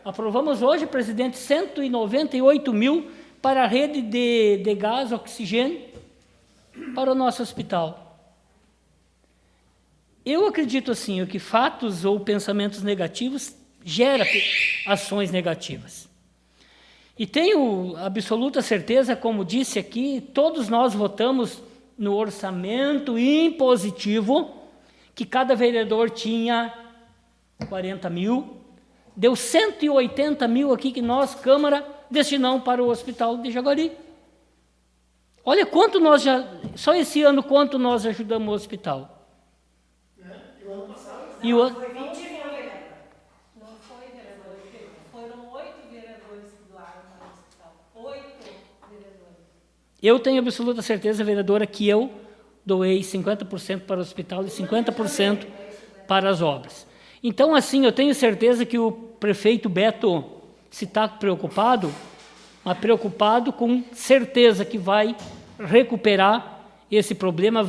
Aprovamos hoje, presidente, 198 mil para a rede de gás, oxigênio, para o nosso hospital. Eu acredito assim, que fatos ou pensamentos negativos geram ações negativas. E tenho absoluta certeza, como disse aqui, todos nós votamos no orçamento impositivo, que cada vereador tinha 40 mil, deu 180 mil aqui que nós, Câmara, destinamos para o Hospital de Jaguari. Olha quanto nós só esse ano, quanto nós ajudamos o hospital. E o ano passado? Não foi, vereador. Foram 8 vereadores que doaram para o hospital. 8 vereadores. Eu tenho absoluta certeza, vereadora, que eu doei 50% para o hospital e 50% para as obras. Então, assim, eu tenho certeza que o prefeito Beto, se está preocupado, mas preocupado com certeza que vai recuperar esse problema,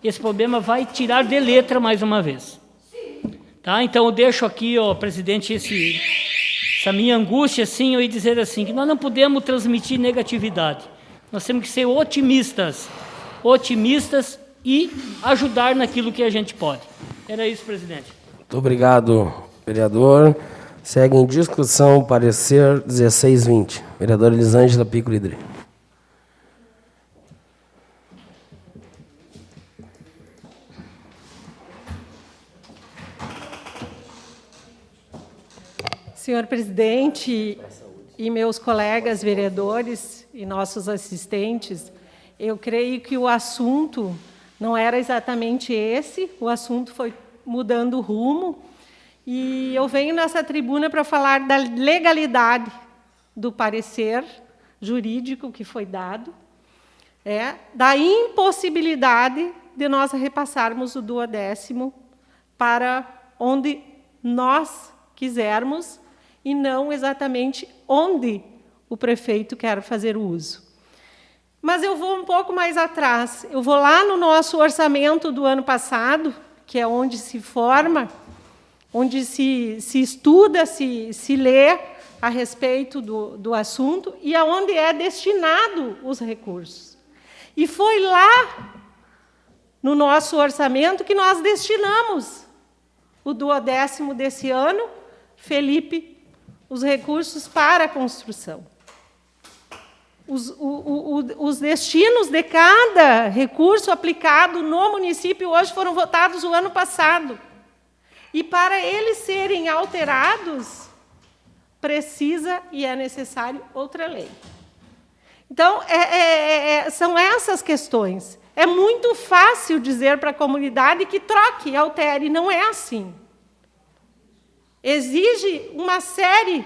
esse problema vai tirar de letra mais uma vez. Tá? Então, eu deixo aqui, ó, presidente, essa minha angústia, assim, eu ia dizer assim, que nós não podemos transmitir negatividade. Nós temos que ser otimistas e ajudar naquilo que a gente pode. Era isso, presidente. Muito obrigado, vereador. Segue em discussão o parecer 1620. Vereadora Elisângela Pico Lidre. Senhor presidente e meus colegas vereadores e nossos assistentes, eu creio que o assunto não era exatamente esse, o assunto foi mudando o rumo, e eu venho nessa tribuna para falar da legalidade do parecer jurídico que foi dado, da impossibilidade de nós repassarmos o 12º para onde nós quisermos e não exatamente onde o prefeito quer fazer o uso. Mas eu vou um pouco mais atrás, eu vou lá no nosso orçamento do ano passado, que é onde se forma, onde se estuda, se lê a respeito do assunto e aonde é destinado os recursos. E foi lá, no nosso orçamento, que nós destinamos o 12º desse ano, Felipe, os recursos para a construção. Os destinos de cada recurso aplicado no município hoje foram votados o ano passado. E para eles serem alterados, precisa e é necessário outra lei. Então, são essas questões. É muito fácil dizer para a comunidade que troque, altere. Não é assim. Exige uma série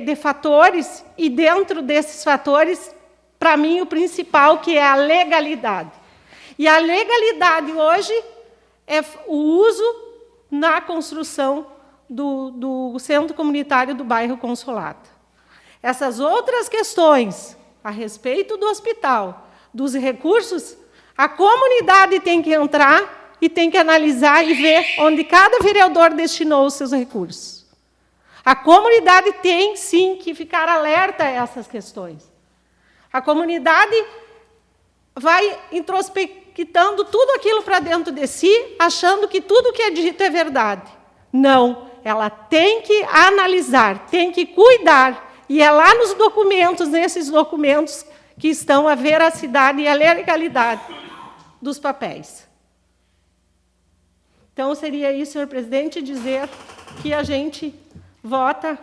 de fatores, e dentro desses fatores, para mim, o principal, que é a legalidade. E a legalidade hoje é o uso na construção do centro comunitário do bairro Consolata. Essas outras questões, a respeito do hospital, dos recursos, a comunidade tem que entrar e tem que analisar e ver onde cada vereador destinou os seus recursos. A comunidade tem, sim, que ficar alerta a essas questões. A comunidade vai introspectando tudo aquilo para dentro de si, achando que tudo que é dito é verdade. Não, ela tem que analisar, tem que cuidar, e é lá nos documentos, nesses documentos, que estão a veracidade e a legalidade dos papéis. Então, seria isso, senhor presidente, dizer que a gente vota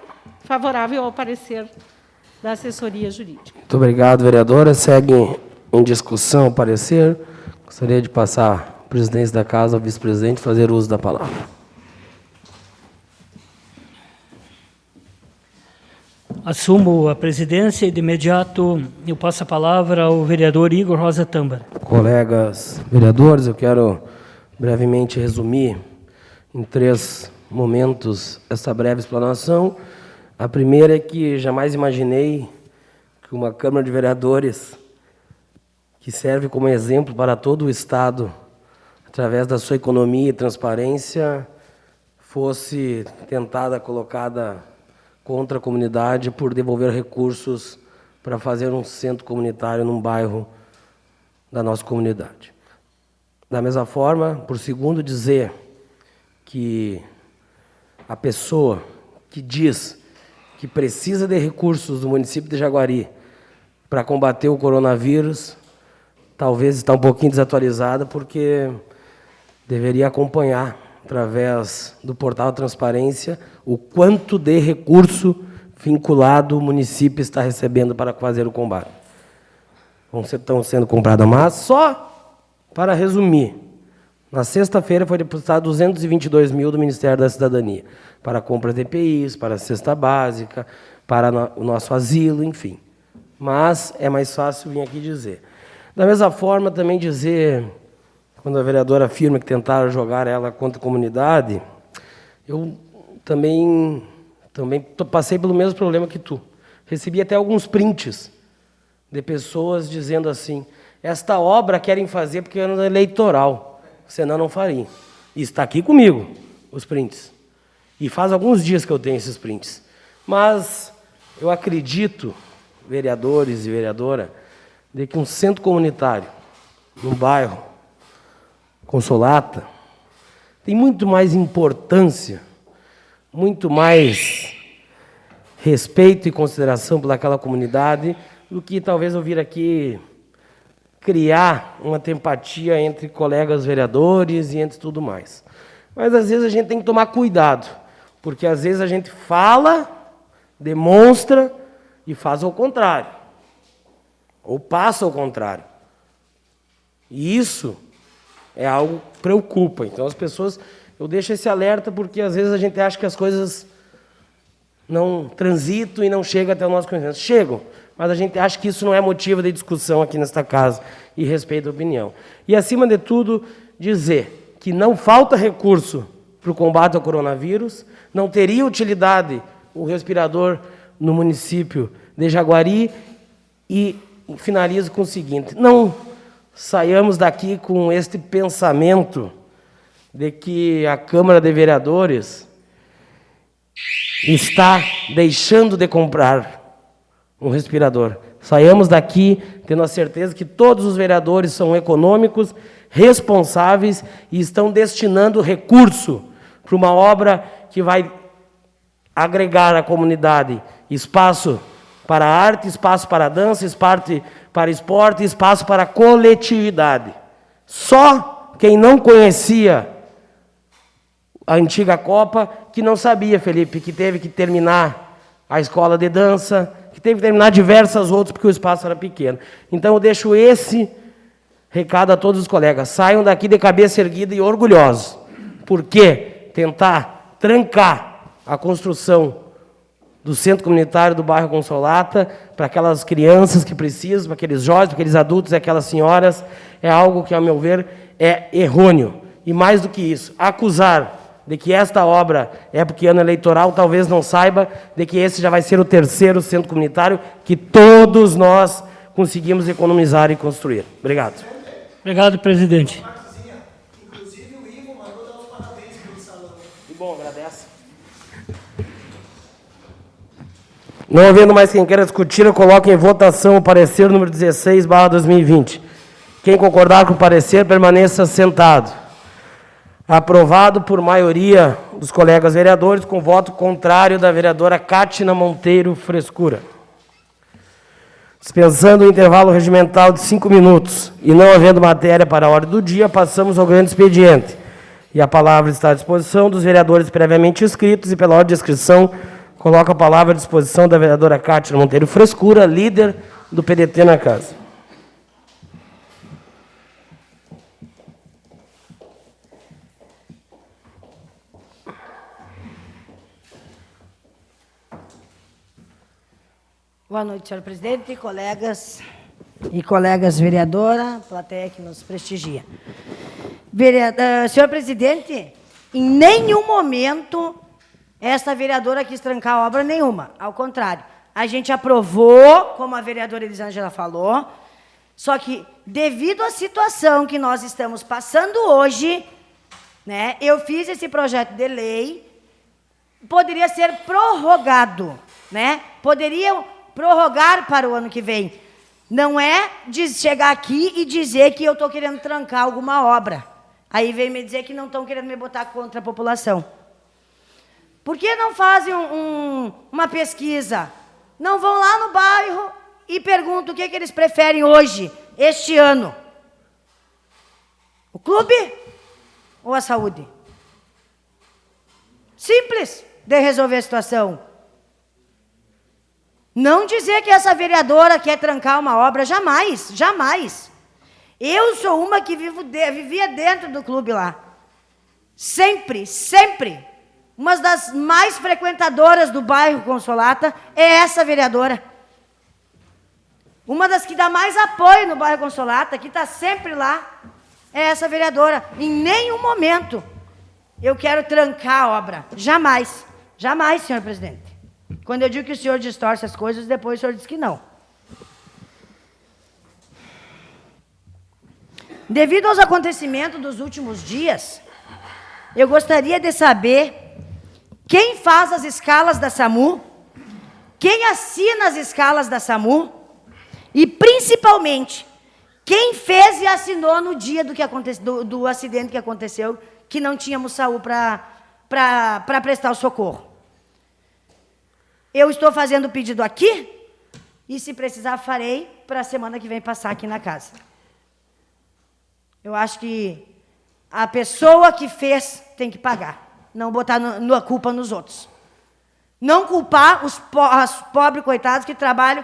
favorável ao parecer da assessoria jurídica. Muito obrigado, vereadora. Segue em discussão o parecer. Gostaria de passar a presidência da casa ao vice-presidente fazer uso da palavra. Assumo a presidência e, de imediato, eu passo a palavra ao vereador Igor Rosa Tâmara. Colegas vereadores, eu quero brevemente resumir em 3 momentos essa breve explanação. A primeira é que jamais imaginei que uma Câmara de Vereadores, que serve como exemplo para todo o Estado, através da sua economia e transparência, fosse colocada contra a comunidade por devolver recursos para fazer um centro comunitário num bairro da nossa comunidade. Da mesma forma, por segundo, dizer que a pessoa que diz que precisa de recursos do município de Jaguari para combater o coronavírus, talvez está um pouquinho desatualizada, porque deveria acompanhar, através do portal Transparência, o quanto de recurso vinculado o município está recebendo para fazer o combate. Estão sendo compradas, mas só para resumir, na sexta-feira foi depositado 222 mil do Ministério da Cidadania, para compras de EPIs, para a cesta básica, para o nosso asilo, enfim. Mas é mais fácil vir aqui dizer. Da mesma forma, também dizer, quando a vereadora afirma que tentaram jogar ela contra a comunidade, eu também passei pelo mesmo problema que tu. Recebi até alguns prints de pessoas dizendo assim, esta obra querem fazer porque é ano eleitoral, senão não fariam. E está aqui comigo, os prints. E faz alguns dias que eu tenho esses prints. Mas eu acredito, vereadores e vereadora, de que um centro comunitário, num bairro, Consolata, tem muito mais importância, muito mais respeito e consideração pelaquela comunidade do que talvez eu vir aqui criar uma tempatia entre colegas vereadores e entre tudo mais. Mas às vezes a gente tem que tomar cuidado, porque às vezes a gente fala, demonstra e faz ao contrário, ou passa ao contrário. E isso é algo que preocupa. Então as pessoas, eu deixo esse alerta porque às vezes a gente acha que as coisas não transitam e não chegam até o nosso conhecimento. Chegam, mas a gente acha que isso não é motivo de discussão aqui nesta casa e respeito à opinião. E acima de tudo, dizer que não falta recurso para o combate ao coronavírus, não teria utilidade o respirador no município de Jaguari e finalizo com o seguinte, não saiamos daqui com este pensamento de que a Câmara de Vereadores está deixando de comprar um respirador. Saiamos daqui tendo a certeza que todos os vereadores são econômicos, responsáveis e estão destinando recurso para uma obra que vai agregar à comunidade espaço para arte, espaço para dança, espaço para esporte, espaço para coletividade. Só quem não conhecia a antiga Copa, que não sabia, Felipe, que teve que terminar a escola de dança, que teve que terminar diversas outras, porque o espaço era pequeno. Então eu deixo esse recado a todos os colegas. Saiam daqui de cabeça erguida e orgulhosos. Porque tentar trancar a construção do centro comunitário do bairro Consolata, para aquelas crianças que precisam, para aqueles jovens, para aqueles adultos e aquelas senhoras, é algo que, ao meu ver, é errôneo. E mais do que isso, acusar de que esta obra é porque ano eleitoral, talvez não saiba de que esse já vai ser o 3º centro comunitário que todos nós conseguimos economizar e construir. Obrigado. Obrigado, presidente. Inclusive o Ivo mandou dar os parabéns pelo salão. Que bom, agradece. Não havendo mais quem queira discutir, eu coloco em votação o parecer número 16/2020. Quem concordar com o parecer, permaneça sentado. Aprovado por maioria dos colegas vereadores, com voto contrário da vereadora Cátina Monteiro Frescura. Dispensando o intervalo regimental de 5 minutos e não havendo matéria para a ordem do dia, passamos ao grande expediente. E a palavra está à disposição dos vereadores previamente inscritos e pela ordem de inscrição Coloco a palavra à disposição da vereadora Cátia Monteiro Frescura, líder do PDT na casa. Boa noite, senhor presidente, colegas e colegas vereadora, plateia que nos prestigia. Senhor presidente, em nenhum momento esta vereadora quis trancar obra nenhuma, ao contrário. A gente aprovou, como a vereadora Elisângela falou, só que, devido à situação que nós estamos passando hoje, né, eu fiz esse projeto de lei, poderia ser prorrogado, né? Poderiam prorrogar para o ano que vem. Não é de chegar aqui e dizer que eu estou querendo trancar alguma obra. Aí vem me dizer que não estão querendo me botar contra a população. Por que não fazem uma pesquisa? Não vão lá no bairro e perguntam o que eles preferem hoje, este ano. O clube ou a saúde? Simples de resolver a situação. Não dizer que essa vereadora quer trancar uma obra, jamais, jamais. Eu sou uma que vivia dentro do clube lá. Sempre, sempre. Uma das mais frequentadoras do bairro Consolata é essa vereadora. Uma das que dá mais apoio no bairro Consolata, que está sempre lá, é essa vereadora. Em nenhum momento eu quero trancar a obra. Jamais. Jamais, senhor presidente. Quando eu digo que o senhor distorce as coisas, depois o senhor diz que não. Devido aos acontecimentos dos últimos dias, eu gostaria de saber quem faz as escalas da SAMU, quem assina as escalas da SAMU e, principalmente, quem fez e assinou no dia do acidente que aconteceu, que não tínhamos SAMU para prestar o socorro. Eu estou fazendo o pedido aqui e, se precisar, farei para a semana que vem passar aqui na casa. Eu acho que a pessoa que fez tem que pagar, não botar a culpa nos outros. Não culpar os pobres coitados que trabalham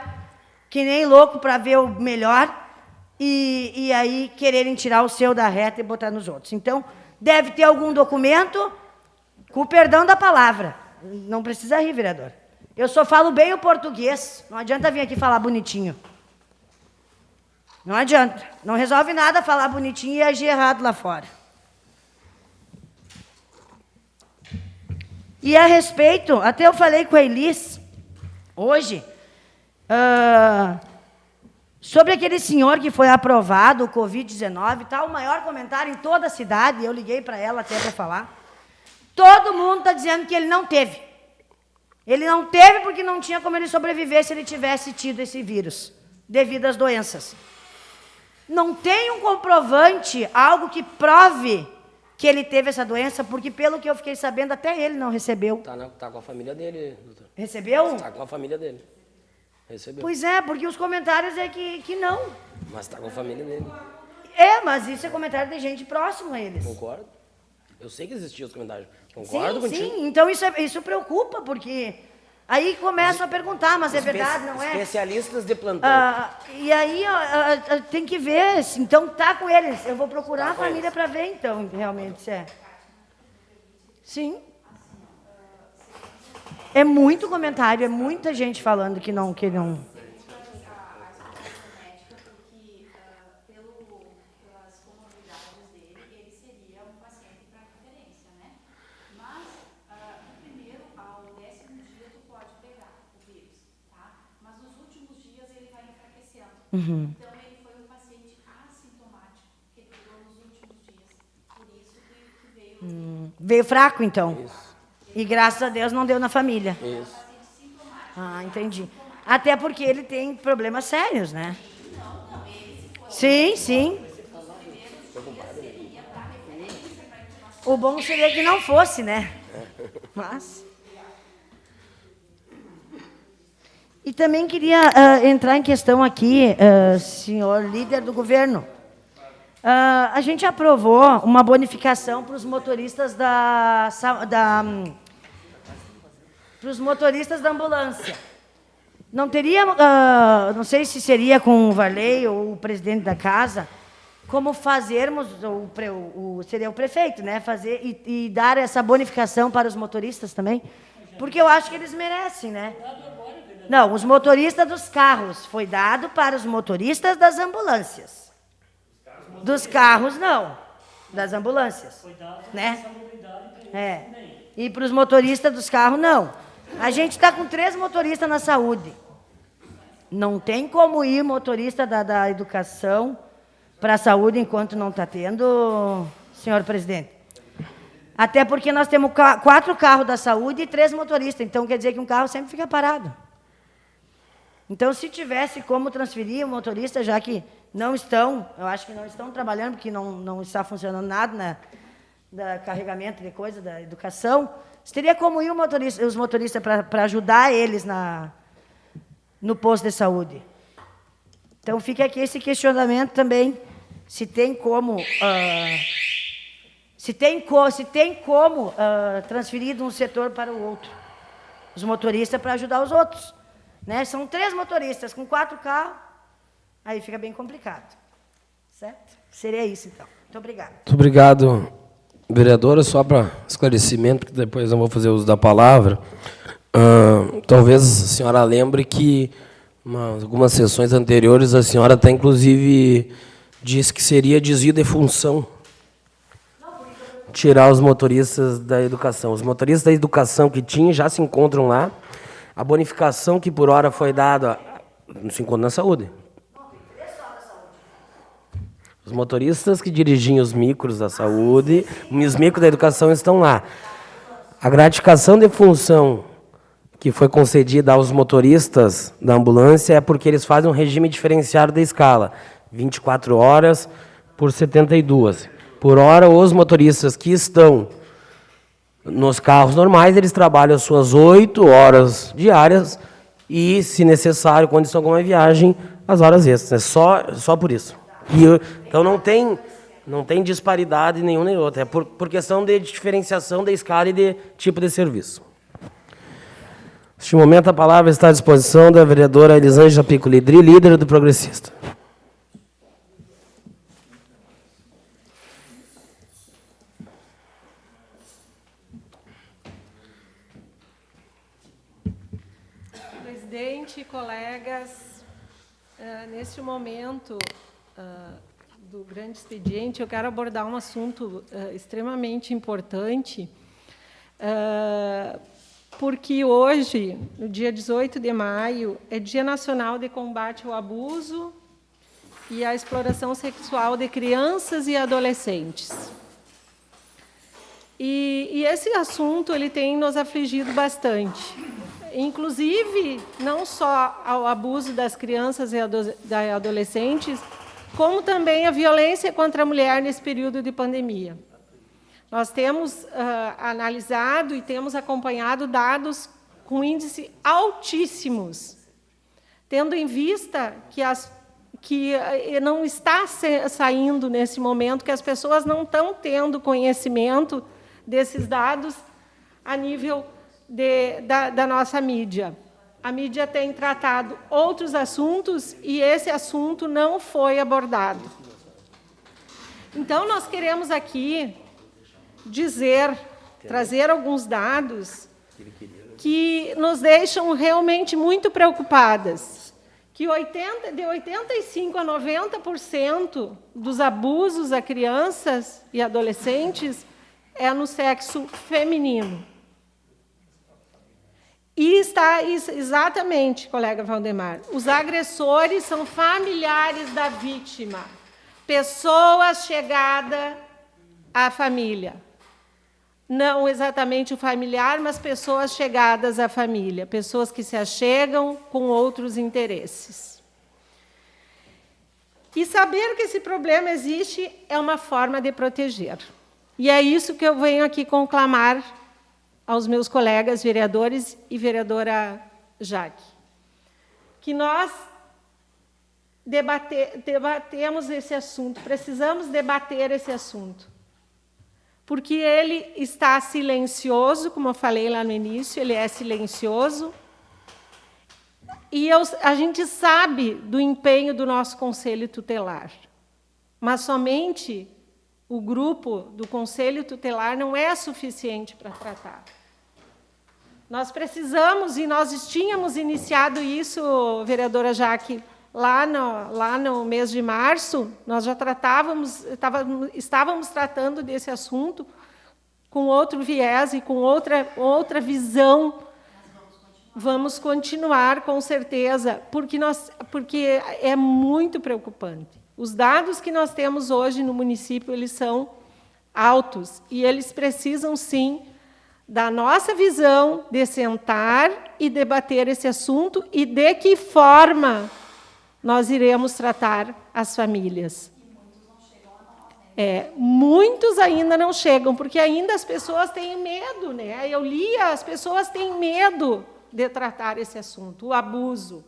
que nem louco para ver o melhor e aí quererem tirar o seu da reta e botar nos outros. Então, deve ter algum documento, com o perdão da palavra. Não precisa rir, vereador. Eu só falo bem o português. Não adianta vir aqui falar bonitinho. Não adianta. Não resolve nada falar bonitinho e agir errado lá fora. E a respeito, até eu falei com a Elis, hoje, sobre aquele senhor que foi aprovado, o Covid-19, tá o maior comentário em toda a cidade, eu liguei para ela até para falar. Todo mundo está dizendo que ele não teve. Ele não teve porque não tinha como ele sobreviver se ele tivesse tido esse vírus, devido às doenças. Não tem um comprovante, algo que prove que ele teve essa doença, porque, pelo que eu fiquei sabendo, até ele não recebeu. Tá com a família dele, doutor. Recebeu? Tá com a família dele. Recebeu. Pois é, porque os comentários é que não. Mas tá com a família dele. É, mas isso é comentário de gente próxima a eles. Concordo. Eu sei que existiam os comentários. Concordo contigo. Sim, então isso preocupa, porque aí começam a perguntar, mas é verdade, não é? Especialistas de plantão. E aí tem que ver, então tá com eles. Eu vou procurar a família para ver, então, realmente, se é. Sim. É muito comentário, é muita gente falando que não... Uhum. Então, ele foi um paciente assintomático, que pegou nos últimos dias. Por isso que veio... Veio fraco, então? Isso. E, graças a Deus, não deu na família? Isso. Entendi. Até porque ele tem problemas sérios, né? Não, ele se fosse... Sim. O bom seria que não fosse, né? Mas... E também queria entrar em questão aqui, senhor líder do governo. A gente aprovou uma bonificação para os motoristas para os motoristas da ambulância. Não teria, não sei se seria com o Varley ou o presidente da casa, como fazermos, seria o prefeito, né, fazer e dar essa bonificação para os motoristas também, porque eu acho que eles merecem, né? Não, os motoristas dos carros, foi dado para os motoristas das ambulâncias. Dos carros, não, das ambulâncias, né? É. E para os motoristas dos carros, não. A gente está com 3 motoristas na saúde. Não tem como ir motorista da educação para a saúde enquanto não está tendo, senhor presidente. Até porque nós temos 4 carros da saúde e 3 motoristas. Então, quer dizer que um carro sempre fica parado. Então, se tivesse como transferir o motorista, já que não estão, eu acho que não estão trabalhando, porque não está funcionando nada da carregamento de coisa, da educação, teria como ir os motoristas para ajudar eles no posto de saúde. Então, fica aqui esse questionamento também, se tem como transferir de um setor para o outro, os motoristas para ajudar os outros. Né? São 3 motoristas com 4 carros, aí fica bem complicado. Certo? Seria isso, então. Muito obrigada. Muito obrigado, vereadora. Só para esclarecimento, que depois eu vou fazer uso da palavra. Talvez a senhora lembre que, em algumas sessões anteriores, a senhora até, inclusive, disse que seria desvio de função tirar os motoristas da educação. Os motoristas da educação que tinham já se encontram lá. A bonificação que por hora foi dada se encontra na saúde. Os motoristas que dirigiam os micros da saúde, os micros da educação estão lá. A gratificação de função que foi concedida aos motoristas da ambulância é porque eles fazem um regime diferenciado da escala, 24 horas por 72. Por hora, os motoristas que estão nos carros normais, eles trabalham as suas 8 horas diárias e, se necessário, quando estão com uma viagem, as horas extras. Só por isso. Então, não tem disparidade nenhum nem outro. É por questão de diferenciação da escala e de tipo de serviço. Neste momento, a palavra está à disposição da vereadora Elisângela Pico Lidri, líder do Progressista. Presidente, colegas, neste momento do grande expediente, eu quero abordar um assunto extremamente importante, porque hoje, no dia 18 de maio, é Dia Nacional de Combate ao Abuso e à Exploração Sexual de Crianças e Adolescentes. E esse assunto ele tem nos afligido bastante. Inclusive, não só ao abuso das crianças e adolescentes, como também a violência contra a mulher nesse período de pandemia. Nós temos analisado e temos acompanhado dados com índices altíssimos, tendo em vista que não está saindo nesse momento, que as pessoas não estão tendo conhecimento desses dados a nível da nossa mídia. A mídia tem tratado outros assuntos e esse assunto não foi abordado. Então, nós queremos aqui trazer alguns dados que nos deixam realmente muito preocupadas, que de 85% a 90% dos abusos a crianças e adolescentes é no sexo feminino. E está exatamente, colega Valdemar, os agressores são familiares da vítima, pessoas chegadas à família. Não exatamente o familiar, mas pessoas chegadas à família, pessoas que se achegam com outros interesses. E saber que esse problema existe é uma forma de proteger. E é isso que eu venho aqui conclamar aos meus colegas vereadores e vereadora Jaque, que nós debatemos esse assunto, precisamos debater esse assunto, porque ele está silencioso, como eu falei lá no início, ele é silencioso, e a gente sabe do empenho do nosso Conselho Tutelar, mas somente o grupo do Conselho Tutelar não é suficiente para tratar. Nós precisamos, e nós tínhamos iniciado isso, vereadora Jaque, lá no mês de março, nós já estávamos tratando desse assunto com outro viés e com outra visão. Vamos continuar, com certeza, porque é muito preocupante. Os dados que nós temos hoje no município, eles são altos, e eles precisam, sim, da nossa visão de sentar e debater esse assunto e de que forma nós iremos tratar as famílias. Muitos ainda não chegam, porque ainda as pessoas têm medo, né? Eu li, as pessoas têm medo de tratar esse assunto, o abuso.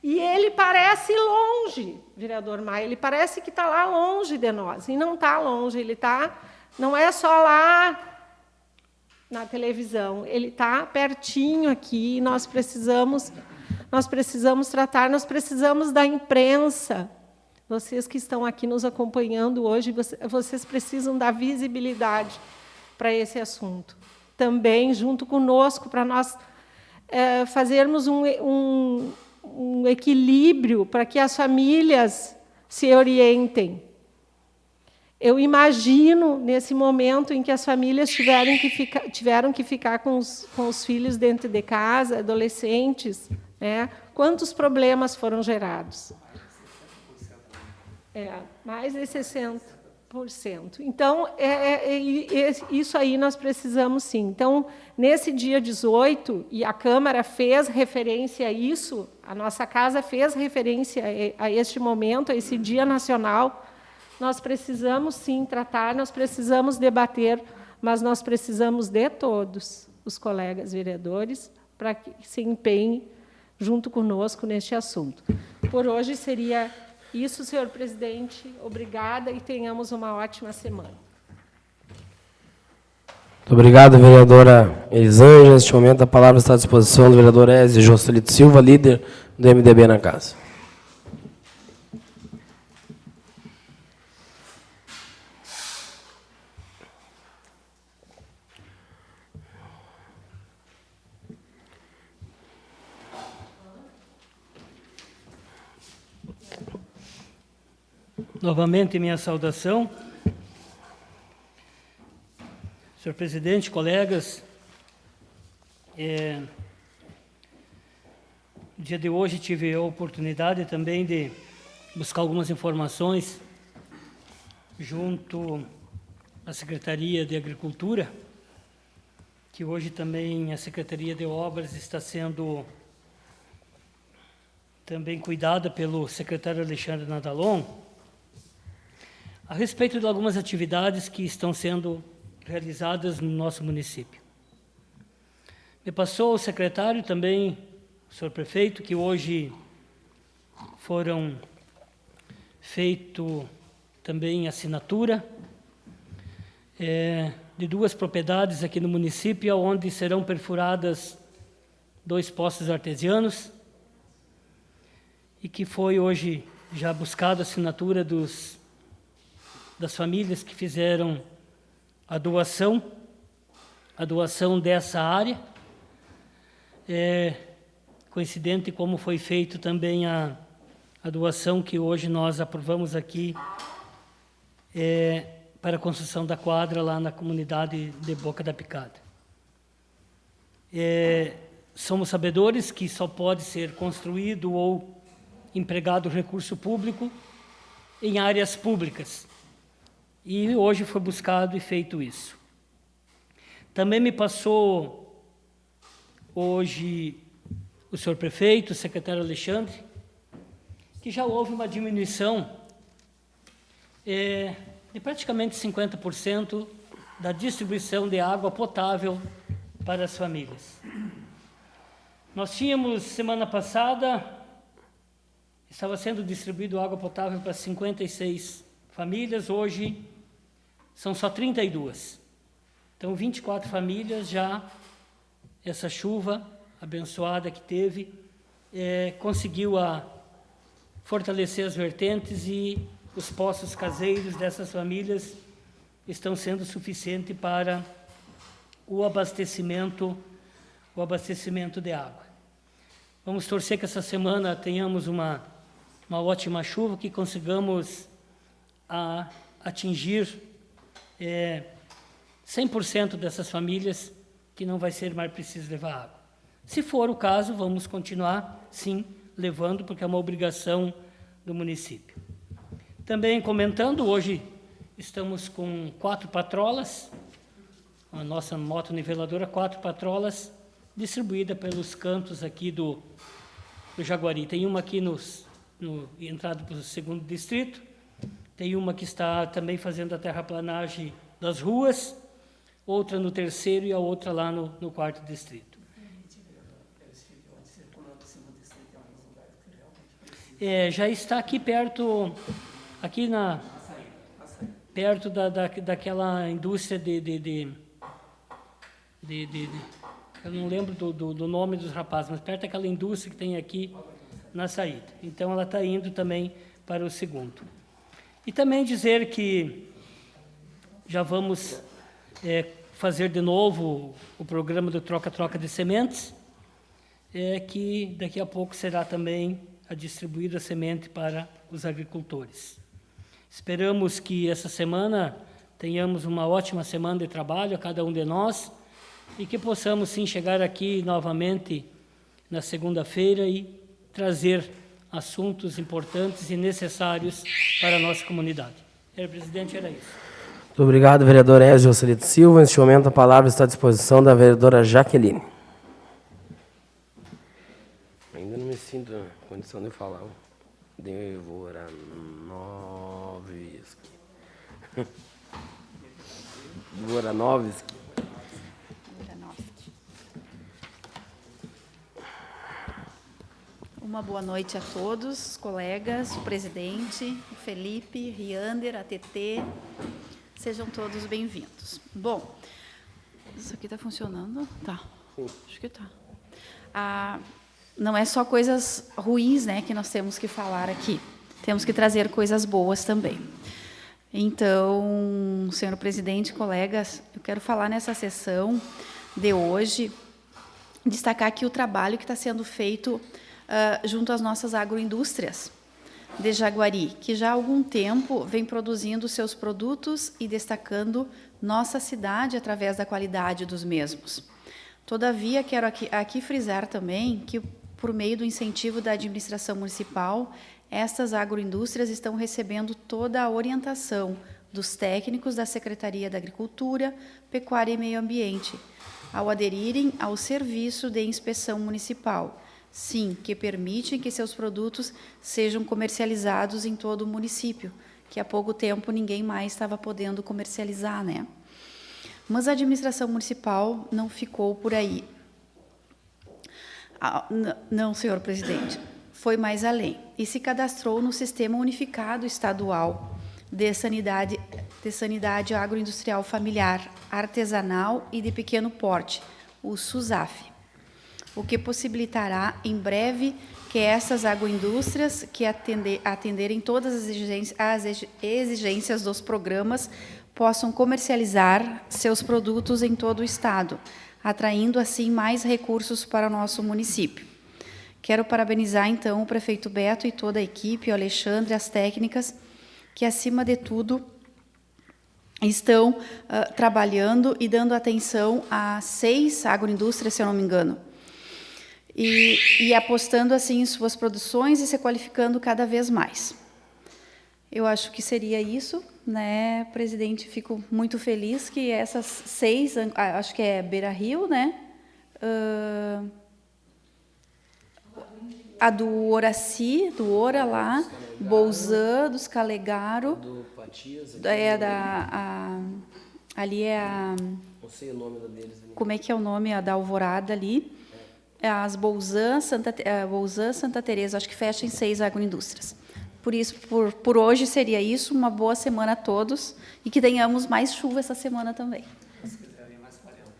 E ele parece longe, vereador Maia, ele parece que está lá longe de nós, e não está longe, não é só lá na televisão, ele está pertinho aqui, e nós precisamos tratar, nós precisamos da imprensa. Vocês que estão aqui nos acompanhando hoje, vocês precisam dar visibilidade para esse assunto. Também, junto conosco, para nós fazermos um equilíbrio para que as famílias se orientem. Eu imagino, nesse momento em que as famílias tiveram que ficar com os filhos dentro de casa, adolescentes, né? Quantos problemas foram gerados? Mais de 60%. Então, isso aí nós precisamos, sim. Então, nesse dia 18, e a Câmara fez referência a isso, a nossa casa fez referência a este momento, a esse Dia Nacional, nós precisamos, sim, tratar, nós precisamos debater, mas nós precisamos de todos os colegas vereadores para que se empenhem junto conosco neste assunto. Por hoje seria isso, senhor presidente. Obrigada e tenhamos uma ótima semana. Muito obrigado, vereadora Elisângela. Neste momento, a palavra está à disposição do vereador Ezio Joselito Silva, líder do MDB na casa. Novamente, minha saudação. Senhor presidente, colegas, no dia de hoje tive a oportunidade também de buscar algumas informações junto à Secretaria de Agricultura, que hoje também a Secretaria de Obras está sendo também cuidada pelo secretário Alexandre Nadalon, a respeito de algumas atividades que estão sendo realizadas no nosso município. Me passou o secretário também, o senhor prefeito, que hoje foram feito também assinatura de 2 propriedades aqui no município, onde serão perfuradas 2 poços artesianos, e que foi hoje já buscada a assinatura das famílias que fizeram a doação dessa área. Coincidente como foi feito também a doação que hoje nós aprovamos aqui para a construção da quadra lá na comunidade de Boca da Picada. Somos sabedores que só pode ser construído ou empregado recurso público em áreas públicas. E hoje foi buscado e feito isso. Também me passou hoje o senhor prefeito, o secretário Alexandre, que já houve uma diminuição de praticamente 50% da distribuição de água potável para as famílias. Nós tínhamos, semana passada, estava sendo distribuído água potável para 56 famílias, hoje são só 32. Então, 24 famílias já, essa chuva abençoada que teve, conseguiu fortalecer as vertentes e os poços caseiros dessas famílias estão sendo suficientes para o abastecimento de água. Vamos torcer que essa semana tenhamos uma ótima chuva, que consigamos atingir 100% dessas famílias, que não vai ser mais preciso levar água. Se for o caso, vamos continuar, sim, levando, porque é uma obrigação do município. Também comentando, hoje estamos com 4 patrolas, a nossa moto niveladora, 4 patrolas, distribuída pelos cantos aqui do Jaguari. Tem uma aqui entrada para o 2º distrito, tem uma que está também fazendo a terraplanagem das ruas, outra no 3º e a outra lá no 4º distrito. Já está aqui perto, perto daquela indústria eu não lembro do nome dos rapazes, mas perto daquela indústria que tem aqui na saída. Então, ela está indo também para o 2º. E também dizer que já vamos fazer de novo o programa do troca-troca de sementes, que daqui a pouco será também distribuída a semente para os agricultores. Esperamos que essa semana tenhamos uma ótima semana de trabalho a cada um de nós e que possamos, sim, chegar aqui novamente na segunda-feira e trazer assuntos importantes e necessários para a nossa comunidade. Senhor presidente, era isso. Muito obrigado, vereador Ézio Joselito Silva. Neste momento, a palavra está à disposição da vereadora Jaqueline. Ainda não me sinto na condição de falar. Devoranovski. Devoranovski. Uma boa noite a todos, colegas, o presidente, o Felipe, Riander, a TT. Sejam todos bem-vindos. Bom, isso aqui está funcionando? Tá. Acho que está. Não é só coisas ruins, né, que nós temos que falar aqui. Temos que trazer coisas boas também. Então, senhor presidente, colegas, eu quero falar nessa sessão de hoje, destacar aqui o trabalho que está sendo feito junto às nossas agroindústrias de Jaguari, que já há algum tempo vem produzindo seus produtos e destacando nossa cidade através da qualidade dos mesmos. Todavia, quero aqui frisar também que, por meio do incentivo da administração municipal, estas agroindústrias estão recebendo toda a orientação dos técnicos da Secretaria da Agricultura, Pecuária e Meio Ambiente, ao aderirem ao serviço de inspeção municipal, sim, que permitem que seus produtos sejam comercializados em todo o município, que há pouco tempo ninguém mais estava podendo comercializar, né? Mas a administração municipal não ficou por aí. Não, senhor presidente, foi mais além e se cadastrou no Sistema Unificado Estadual de Sanidade Agroindustrial Familiar, Artesanal e de Pequeno Porte, o SUSAF, o que possibilitará em breve que essas agroindústrias que atenderem todas as exigências dos programas possam comercializar seus produtos em todo o Estado, atraindo assim mais recursos para o nosso município. Quero parabenizar então o prefeito Beto e toda a equipe, o Alexandre, as técnicas, que acima de tudo estão trabalhando e dando atenção a 6 agroindústrias, se eu não me engano, e apostando assim em suas produções e se qualificando cada vez mais. Eu acho que seria isso, né, presidente? Fico muito feliz que essas 6, acho que é Beira Rio, né? A do Oraci, do Ora lá, Bolzã, dos Calegaro, Do Patias, ali é a... não sei o nome deles. Como é que é o nome? A da Alvorada ali. As Bolzã, Santa Teresa, acho que fecha em 6 agroindústrias. Por isso, por hoje seria isso. Uma boa semana a todos e que tenhamos mais chuva essa semana também.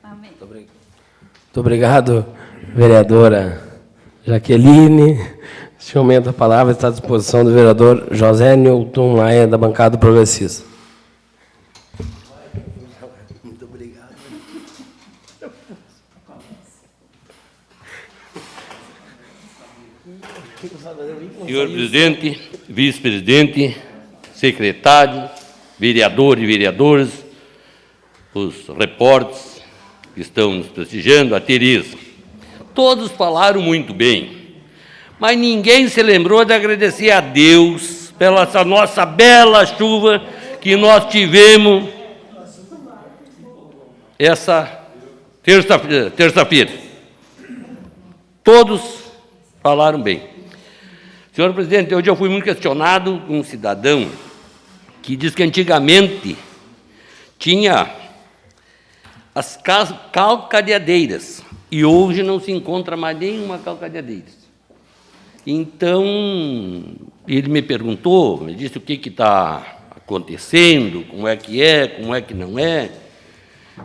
Amém. Muito obrigado, vereadora Jaqueline. Neste momento, a palavra está à disposição do vereador José Newton Maia, da bancada progressista. Muito obrigado. Senhor presidente, vice-presidente, secretário, vereador e vereadoras, os repórteres que estão nos prestigiando, a Tereza. Todos falaram muito bem, mas ninguém se lembrou de agradecer a Deus pela essa nossa bela chuva que nós tivemos essa terça-feira. Todos falaram bem. Senhor presidente, hoje eu fui muito questionado com um cidadão que diz que antigamente tinha as calcadeadeiras e hoje não se encontra mais nenhuma calcadeadeira. Então, ele me perguntou, me disse o que está acontecendo, como é que não é.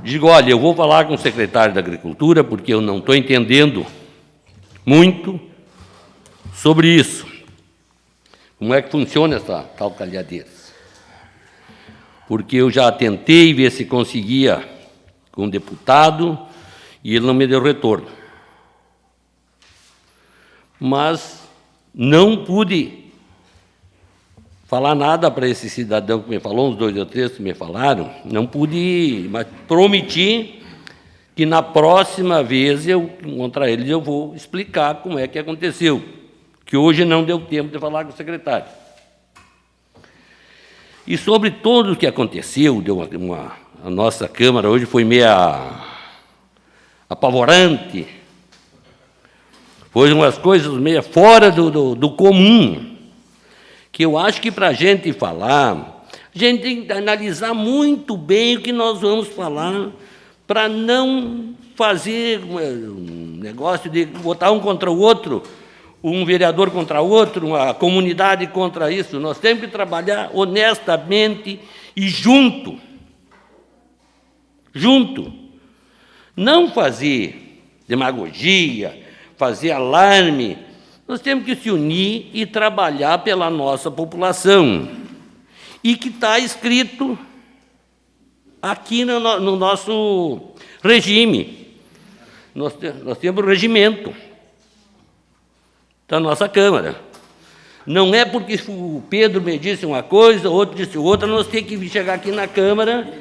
Digo, olha, eu vou falar com o secretário da Agricultura, porque eu não estou entendendo muito sobre isso. Como é que funciona essa calcadeadeira? Porque eu já tentei ver se conseguia com o deputado e ele não me deu retorno. Mas não pude falar nada para esse cidadão que me falou, uns 2 ou 3 que me falaram, não pude, mas prometi que na próxima vez eu encontrar eles eu vou explicar como é que aconteceu, que hoje não deu tempo de falar com o secretário. E sobre tudo o que aconteceu, a nossa Câmara hoje foi meio apavorante, foi umas coisas meio fora do comum, que eu acho que para a gente falar, a gente tem que analisar muito bem o que nós vamos falar, para não fazer um negócio de botar um contra o outro, um vereador contra outro, uma comunidade contra isso. Nós temos que trabalhar honestamente e junto. Junto. Não fazer demagogia, fazer alarme. Nós temos que se unir e trabalhar pela nossa população. E que está escrito aqui no nosso regime. Nós temos o regimento da nossa Câmara. Não é porque o Pedro me disse uma coisa, o outro disse outra, nós temos que chegar aqui na Câmara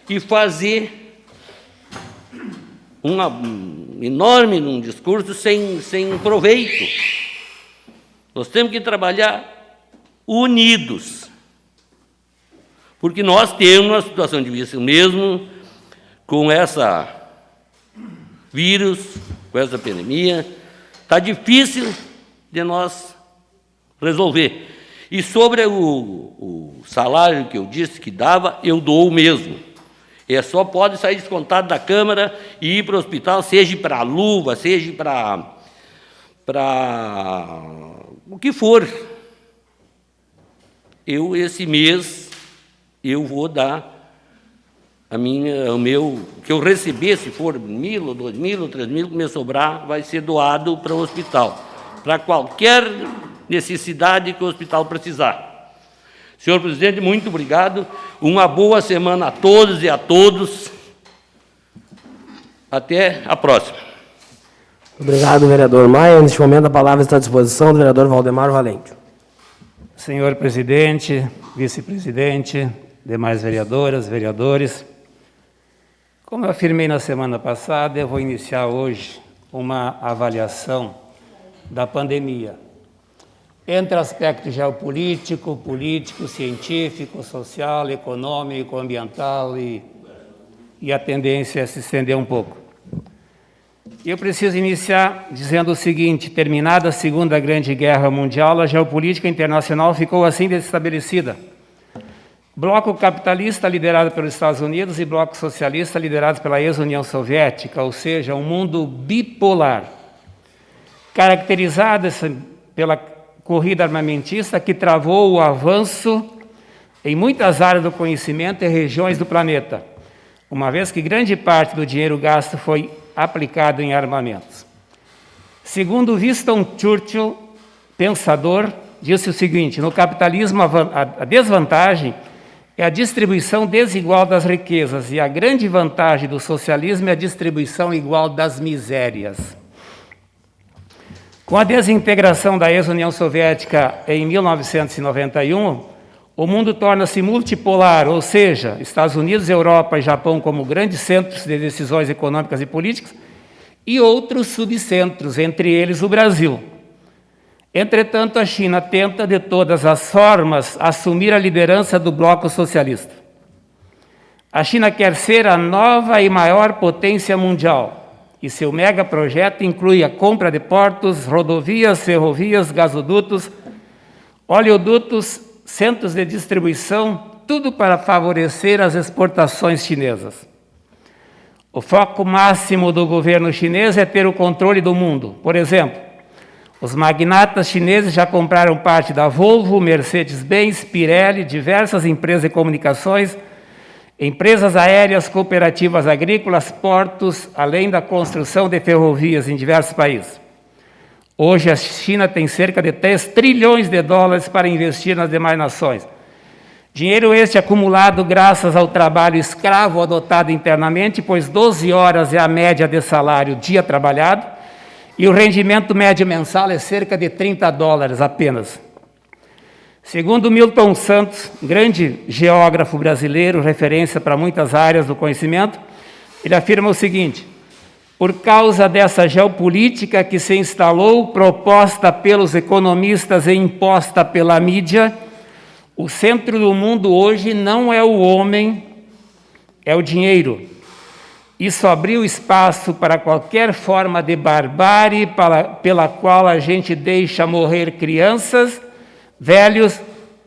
e fazer um enorme discurso sem proveito. Nós temos que trabalhar unidos, porque nós temos uma situação difícil mesmo com essa vírus, com essa pandemia. Está difícil de nós resolver. E sobre o salário que eu disse que dava, eu dou o mesmo. Só pode sair descontado da Câmara e ir para o hospital, seja para luva, seja para o que for. Esse mês, eu vou dar o que eu receber, se for 1.000, ou 2.000, ou 3.000, que me sobrar, vai ser doado para o hospital, para qualquer necessidade que o hospital precisar. Senhor presidente, muito obrigado. Uma boa semana a todos e a todos. Até a próxima. Obrigado, vereador Maia. Neste momento, a palavra está à disposição do vereador Valdemar Valente. Senhor presidente, vice-presidente, demais vereadoras, vereadores, como eu afirmei na semana passada, eu vou iniciar hoje uma avaliação da pandemia, entre aspectos geopolítico, político, científico, social, econômico, ambiental e a tendência é se estender um pouco. Eu preciso iniciar dizendo o seguinte: terminada a Segunda Grande Guerra Mundial, a geopolítica internacional ficou assim estabelecida. Bloco capitalista liderado pelos Estados Unidos e bloco socialista liderado pela ex-União Soviética, ou seja, um mundo bipolar, caracterizado pela corrida armamentista que travou o avanço em muitas áreas do conhecimento e regiões do planeta. uma vez que grande parte do dinheiro gasto foi aplicado em armamentos. Segundo Winston Churchill, pensador, disse o seguinte: no capitalismo a desvantagem é a distribuição desigual das riquezas e a grande vantagem do socialismo é a distribuição igual das misérias. Com a desintegração da ex-União Soviética em 1991, o mundo torna-se multipolar, ou seja, Estados Unidos, Europa e Japão como grandes centros de decisões econômicas e políticas, e outros subcentros, entre eles o Brasil. Entretanto, a China tenta, de todas as formas, assumir a liderança do bloco socialista. A China quer ser a nova e maior potência mundial, e seu megaprojeto inclui a compra de portos, rodovias, ferrovias, gasodutos, oleodutos, centros de distribuição, tudo para favorecer as exportações chinesas. O foco máximo do governo chinês é ter o controle do mundo. Por exemplo, os magnatas chineses já compraram parte da Volvo, Mercedes-Benz, Pirelli, diversas empresas de comunicações, empresas aéreas, cooperativas agrícolas, portos, além da construção de ferrovias em diversos países. Hoje, a China tem cerca de 3 trilhões de dólares para investir nas demais nações. Dinheiro este acumulado graças ao trabalho escravo adotado internamente, pois 12 horas é a média de salário dia trabalhado, e o rendimento médio mensal é cerca de 30 dólares apenas. Segundo Milton Santos, grande geógrafo brasileiro, referência para muitas áreas do conhecimento, ele afirma o seguinte: por causa dessa geopolítica que se instalou, proposta pelos economistas e imposta pela mídia, o centro do mundo hoje não é o homem, é o dinheiro. Isso abriu espaço para qualquer forma de barbárie pela qual a gente deixa morrer crianças, velhos,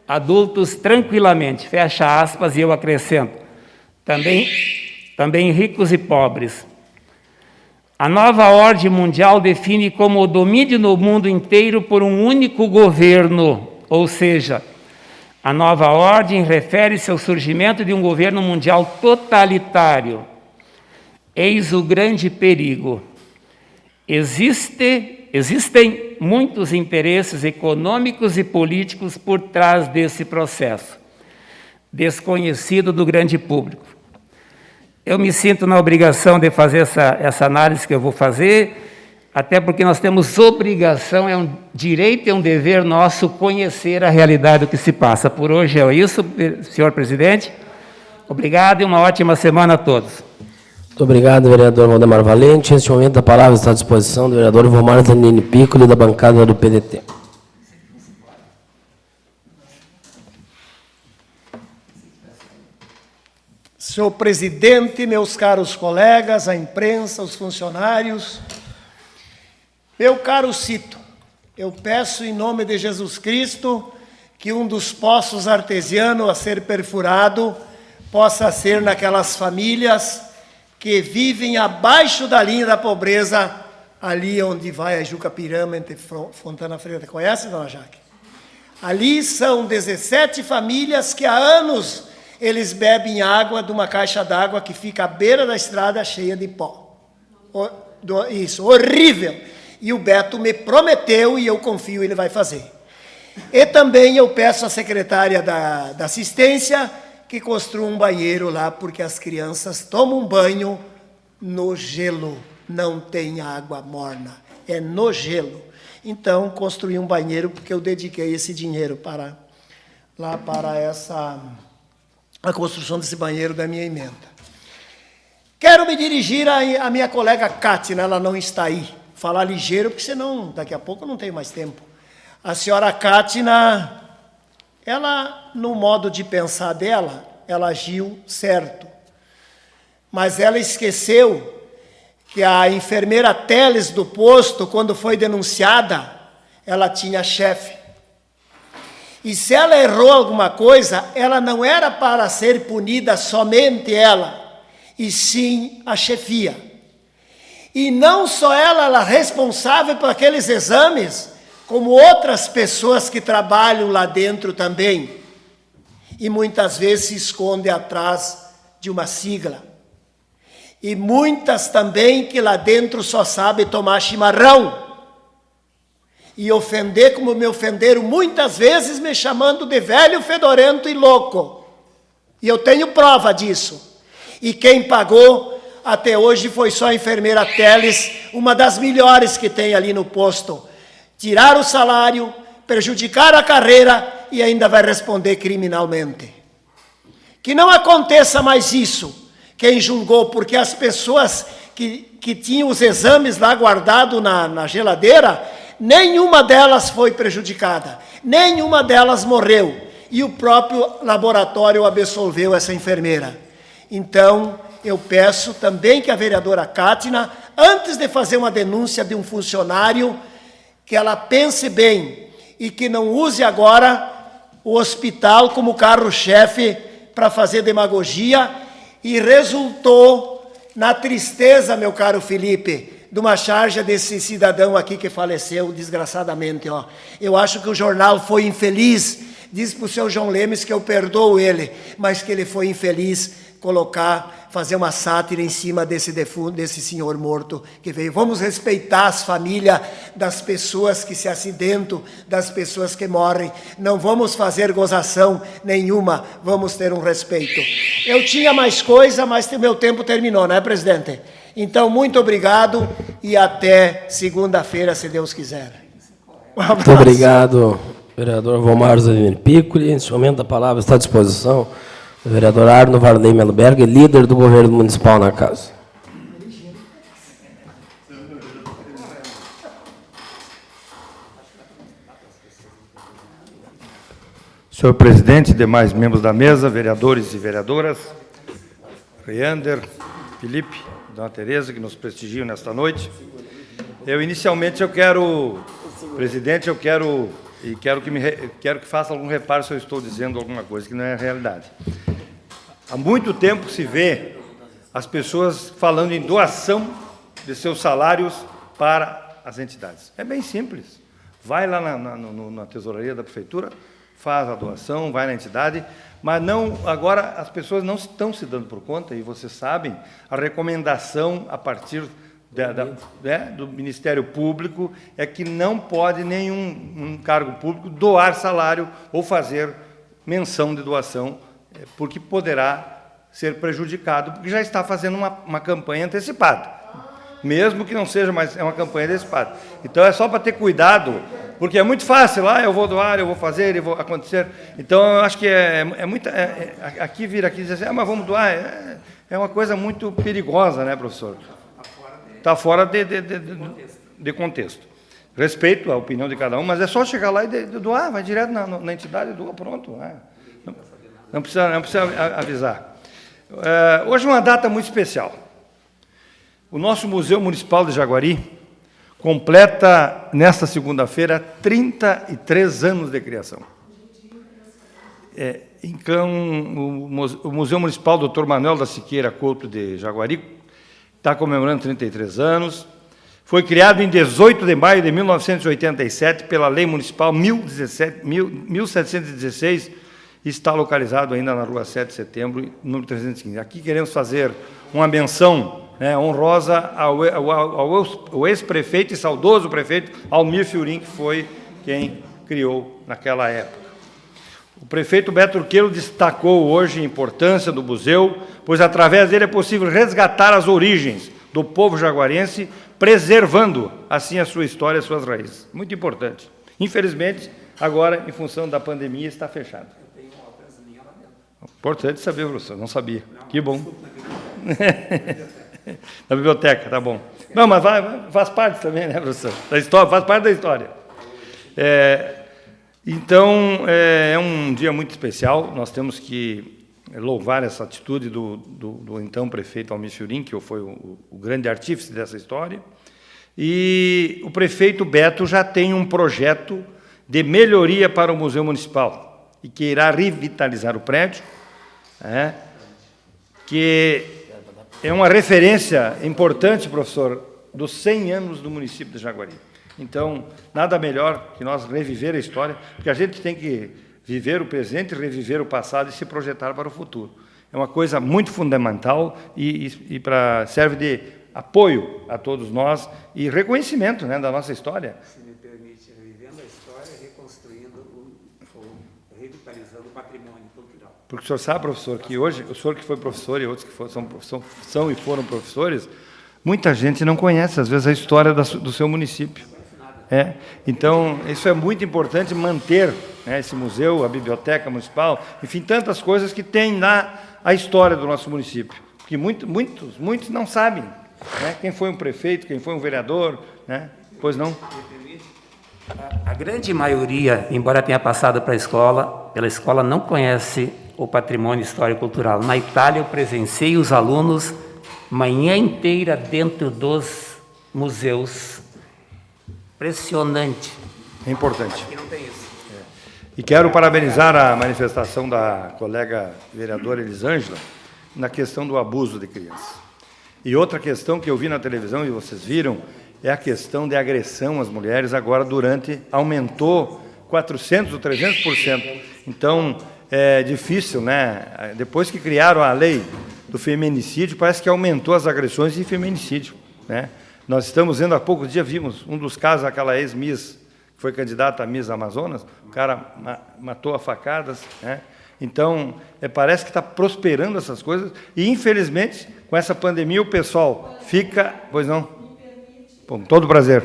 adultos tranquilamente. Fecha aspas, e eu acrescento, também ricos e pobres. A nova ordem mundial define como o domínio no mundo inteiro por um único governo, ou seja, a nova ordem refere-se ao surgimento de um governo mundial totalitário. Eis o grande perigo. Existem muitos interesses econômicos e políticos por trás desse processo, desconhecido do grande público. Eu me sinto na obrigação de fazer essa análise que eu vou fazer, até porque nós temos obrigação, é um direito e um dever nosso conhecer a realidade do que se passa. Por hoje é isso, senhor presidente. Obrigado e uma ótima semana a todos. Muito obrigado, vereador Valdemar Valente. Neste momento, a palavra está à disposição do vereador Ivomar Zanini Piccoli, da bancada do PDT. Senhor presidente, meus caros colegas, a imprensa, os funcionários, meu caro Cito, eu peço em nome de Jesus Cristo que um dos poços artesianos a ser perfurado possa ser naquelas famílias que vivem abaixo da linha da pobreza, ali onde vai a Jucapirama, entre Fontana Freire. Conhece, dona Jaque? Ali são 17 famílias que há anos eles bebem água de uma caixa d'água que fica à beira da estrada cheia de pó. Isso, horrível. E o Beto me prometeu, e eu confio, ele vai fazer. E também eu peço à secretária da assistência que construa um banheiro lá, porque as crianças tomam banho no gelo, não tem água morna, é no gelo. Então, construí um banheiro, porque eu dediquei esse dinheiro para a construção desse banheiro da minha emenda. Quero me dirigir à minha colega Cátia, ela não está aí. Falar ligeiro, porque senão, daqui a pouco eu não tenho mais tempo. A senhora Cátia, ela, no modo de pensar dela, ela agiu certo. Mas ela esqueceu que a enfermeira Teles do posto, quando foi denunciada, ela tinha chefe. E se ela errou alguma coisa, ela não era para ser punida somente ela, e sim a chefia. E não só ela é responsável por aqueles exames, como outras pessoas que trabalham lá dentro também. E muitas vezes se esconde atrás de uma sigla. E muitas também que lá dentro só sabem tomar chimarrão. E ofender como me ofenderam muitas vezes, me chamando de velho, fedorento e louco. E eu tenho prova disso. E quem pagou até hoje foi só a enfermeira Teles, uma das melhores que tem ali no posto. Tiraram o salário, prejudicaram a carreira e ainda vai responder criminalmente. Que não aconteça mais isso. Quem julgou, porque as pessoas que tinham os exames lá guardados na geladeira, nenhuma delas foi prejudicada, nenhuma delas morreu. E o próprio laboratório absolveu essa enfermeira. Então, eu peço também que a vereadora Cátina, antes de fazer uma denúncia de um funcionário, que ela pense bem e que não use agora o hospital como carro-chefe para fazer demagogia, e resultou na tristeza, meu caro Felipe, de uma charge desse cidadão aqui que faleceu desgraçadamente. Ó. Eu acho que o jornal foi infeliz, diz para o seu João Lemes que eu perdoo ele, mas que ele foi infeliz fazer uma sátira em cima desse defunto, desse senhor morto que veio. Vamos respeitar as famílias das pessoas que se acidentam, das pessoas que morrem. Não vamos fazer gozação nenhuma, vamos ter um respeito. Eu tinha mais coisa, mas meu tempo terminou, não é, presidente? Então, muito obrigado e até segunda-feira, se Deus quiser. Muito obrigado, vereador Vomar Zanini Piccoli. Neste momento, a palavra está à disposição do vereador Arno Varney Meloberg, líder do governo municipal na casa. Senhor presidente, demais membros da mesa, vereadores e vereadoras, Reander, Felipe, Dona Tereza, que nos prestigiam nesta noite. Inicialmente, presidente, quero que faça algum reparo se eu estou dizendo alguma coisa que não é a realidade. Há muito tempo se vê as pessoas falando em doação de seus salários para as entidades. É bem simples. Vai lá na tesouraria da prefeitura, faz a doação, vai na entidade, mas não, agora as pessoas não estão se dando por conta, e vocês sabem, a recomendação a partir do Ministério Público é que não pode nenhum cargo público doar salário ou fazer menção de doação, porque poderá ser prejudicado, porque já está fazendo uma campanha antecipada, mesmo que não seja, mas é uma campanha antecipada. Então, é só para ter cuidado, porque é muito fácil, eu vou doar, eu vou fazer, eu vou acontecer. Então, eu acho que aqui vir aqui e dizer assim, mas vamos doar, é uma coisa muito perigosa, né, professor? Está fora de contexto. Respeito a opinião de cada um, mas é só chegar lá e doar, vai direto na entidade e doa, pronto. Não precisa avisar. Hoje é uma data muito especial. O nosso Museu Municipal de Jaguari completa, nesta segunda-feira, 33 anos de criação. Então, o Museu Municipal Dr. Manuel da Siqueira Couto de Jaguari está comemorando 33 anos. Foi criado em 18 de maio de 1987 pela Lei Municipal 1716 e está localizado ainda na Rua 7 de Setembro, número 315. Aqui queremos fazer uma menção honrosa ao ex-prefeito e saudoso prefeito Almir Fiorin, que foi quem criou naquela época. O prefeito Beto Urquelo destacou hoje a importância do museu, pois através dele é possível resgatar as origens do povo jaguarense, preservando assim a sua história e as suas raízes. Muito importante. Infelizmente, agora, em função da pandemia, está fechado. Eu tenho uma obra minha lá dentro. Importante saber, professor, não sabia. Que bom. Na biblioteca, tá bom. Não, mas faz parte também, né, professor? Da história, faz parte da história. Então, é um dia muito especial, nós temos que louvar essa atitude do então prefeito Almir Fiorin, que foi o grande artífice dessa história, e o prefeito Beto já tem um projeto de melhoria para o Museu Municipal, e que irá revitalizar o prédio, que é uma referência importante, professor, dos 100 anos do município de Jaguari. Então, nada melhor que nós reviver a história, porque a gente tem que viver o presente, reviver o passado e se projetar para o futuro. É uma coisa muito fundamental e serve de apoio a todos nós e reconhecimento, né, da nossa história. Se me permite, revivendo a história, reconstruindo, revitalizando o patrimônio cultural. Porque o senhor sabe, professor, que hoje, o senhor que foi professor e outros que são e foram professores, muita gente não conhece, às vezes, a história do seu município. Então, isso é muito importante manter, né, esse museu, a biblioteca municipal, enfim, tantas coisas que tem lá a história do nosso município. Porque muitos não sabem, né, quem foi um prefeito, quem foi um vereador, né? Pois não? A grande maioria, embora tenha passado pela escola não conhece o patrimônio histórico-cultural. Na Itália, eu presenciei os alunos manhã inteira dentro dos museus. Impressionante. É importante. Aqui não tem isso. E quero parabenizar a manifestação da colega vereadora Elisângela na questão do abuso de crianças. E outra questão que eu vi na televisão, e vocês viram, é a questão de agressão às mulheres, agora aumentou 400% ou 300%. Então, é difícil, né? Depois que criaram a lei do feminicídio, parece que aumentou as agressões de feminicídio, né? Nós estamos vendo, há poucos dias vimos um dos casos, aquela ex-Miss, que foi candidata a Miss Amazonas, o cara matou a facadas, né? Então, parece que está prosperando essas coisas, e, infelizmente, com essa pandemia, o pessoal fica... Pois não? Com todo prazer.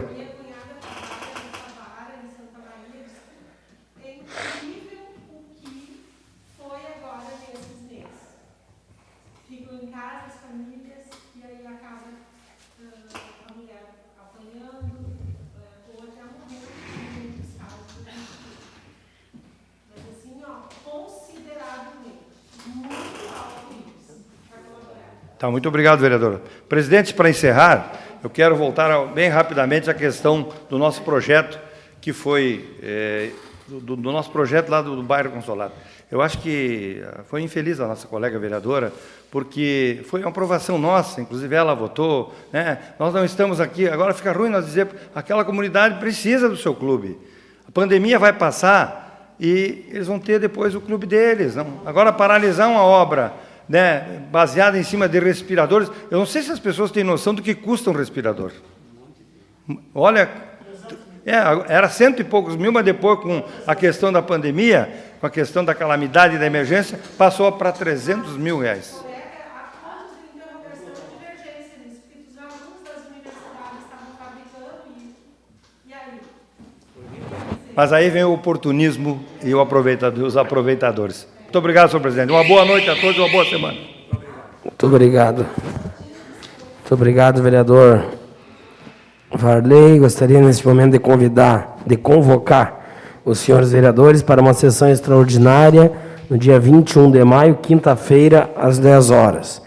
Tá, muito obrigado, vereadora. Presidente, para encerrar, eu quero voltar bem rapidamente à questão do nosso projeto, que foi do nosso projeto lá do bairro Consolado. Eu acho que foi infeliz a nossa colega vereadora, porque foi uma aprovação nossa, inclusive ela votou, né? Nós não estamos aqui, agora fica ruim nós dizer, aquela comunidade precisa do seu clube. A pandemia vai passar e eles vão ter depois o clube deles. Não? Agora, paralisar uma obra, né, baseada em cima de respiradores, eu não sei se as pessoas têm noção do que custa um respirador. Olha, era 100 e poucos mil, mas depois, com a questão da pandemia, com a questão da calamidade e da emergência, passou para 300 mil reais. Mas aí vem o oportunismo e os aproveitadores. Muito obrigado, senhor presidente. Uma boa noite a todos e uma boa semana. Muito obrigado. Muito obrigado, vereador Varley. Gostaria, neste momento, de convocar os senhores vereadores para uma sessão extraordinária no dia 21 de maio, quinta-feira, às 10 horas.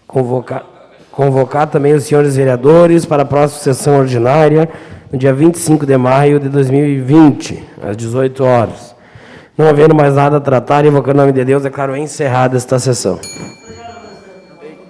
Convocar também os senhores vereadores para a próxima sessão ordinária no dia 25 de maio de 2020, às 18 horas. Não havendo mais nada a tratar, invocando o nome de Deus, declaro encerrada esta sessão.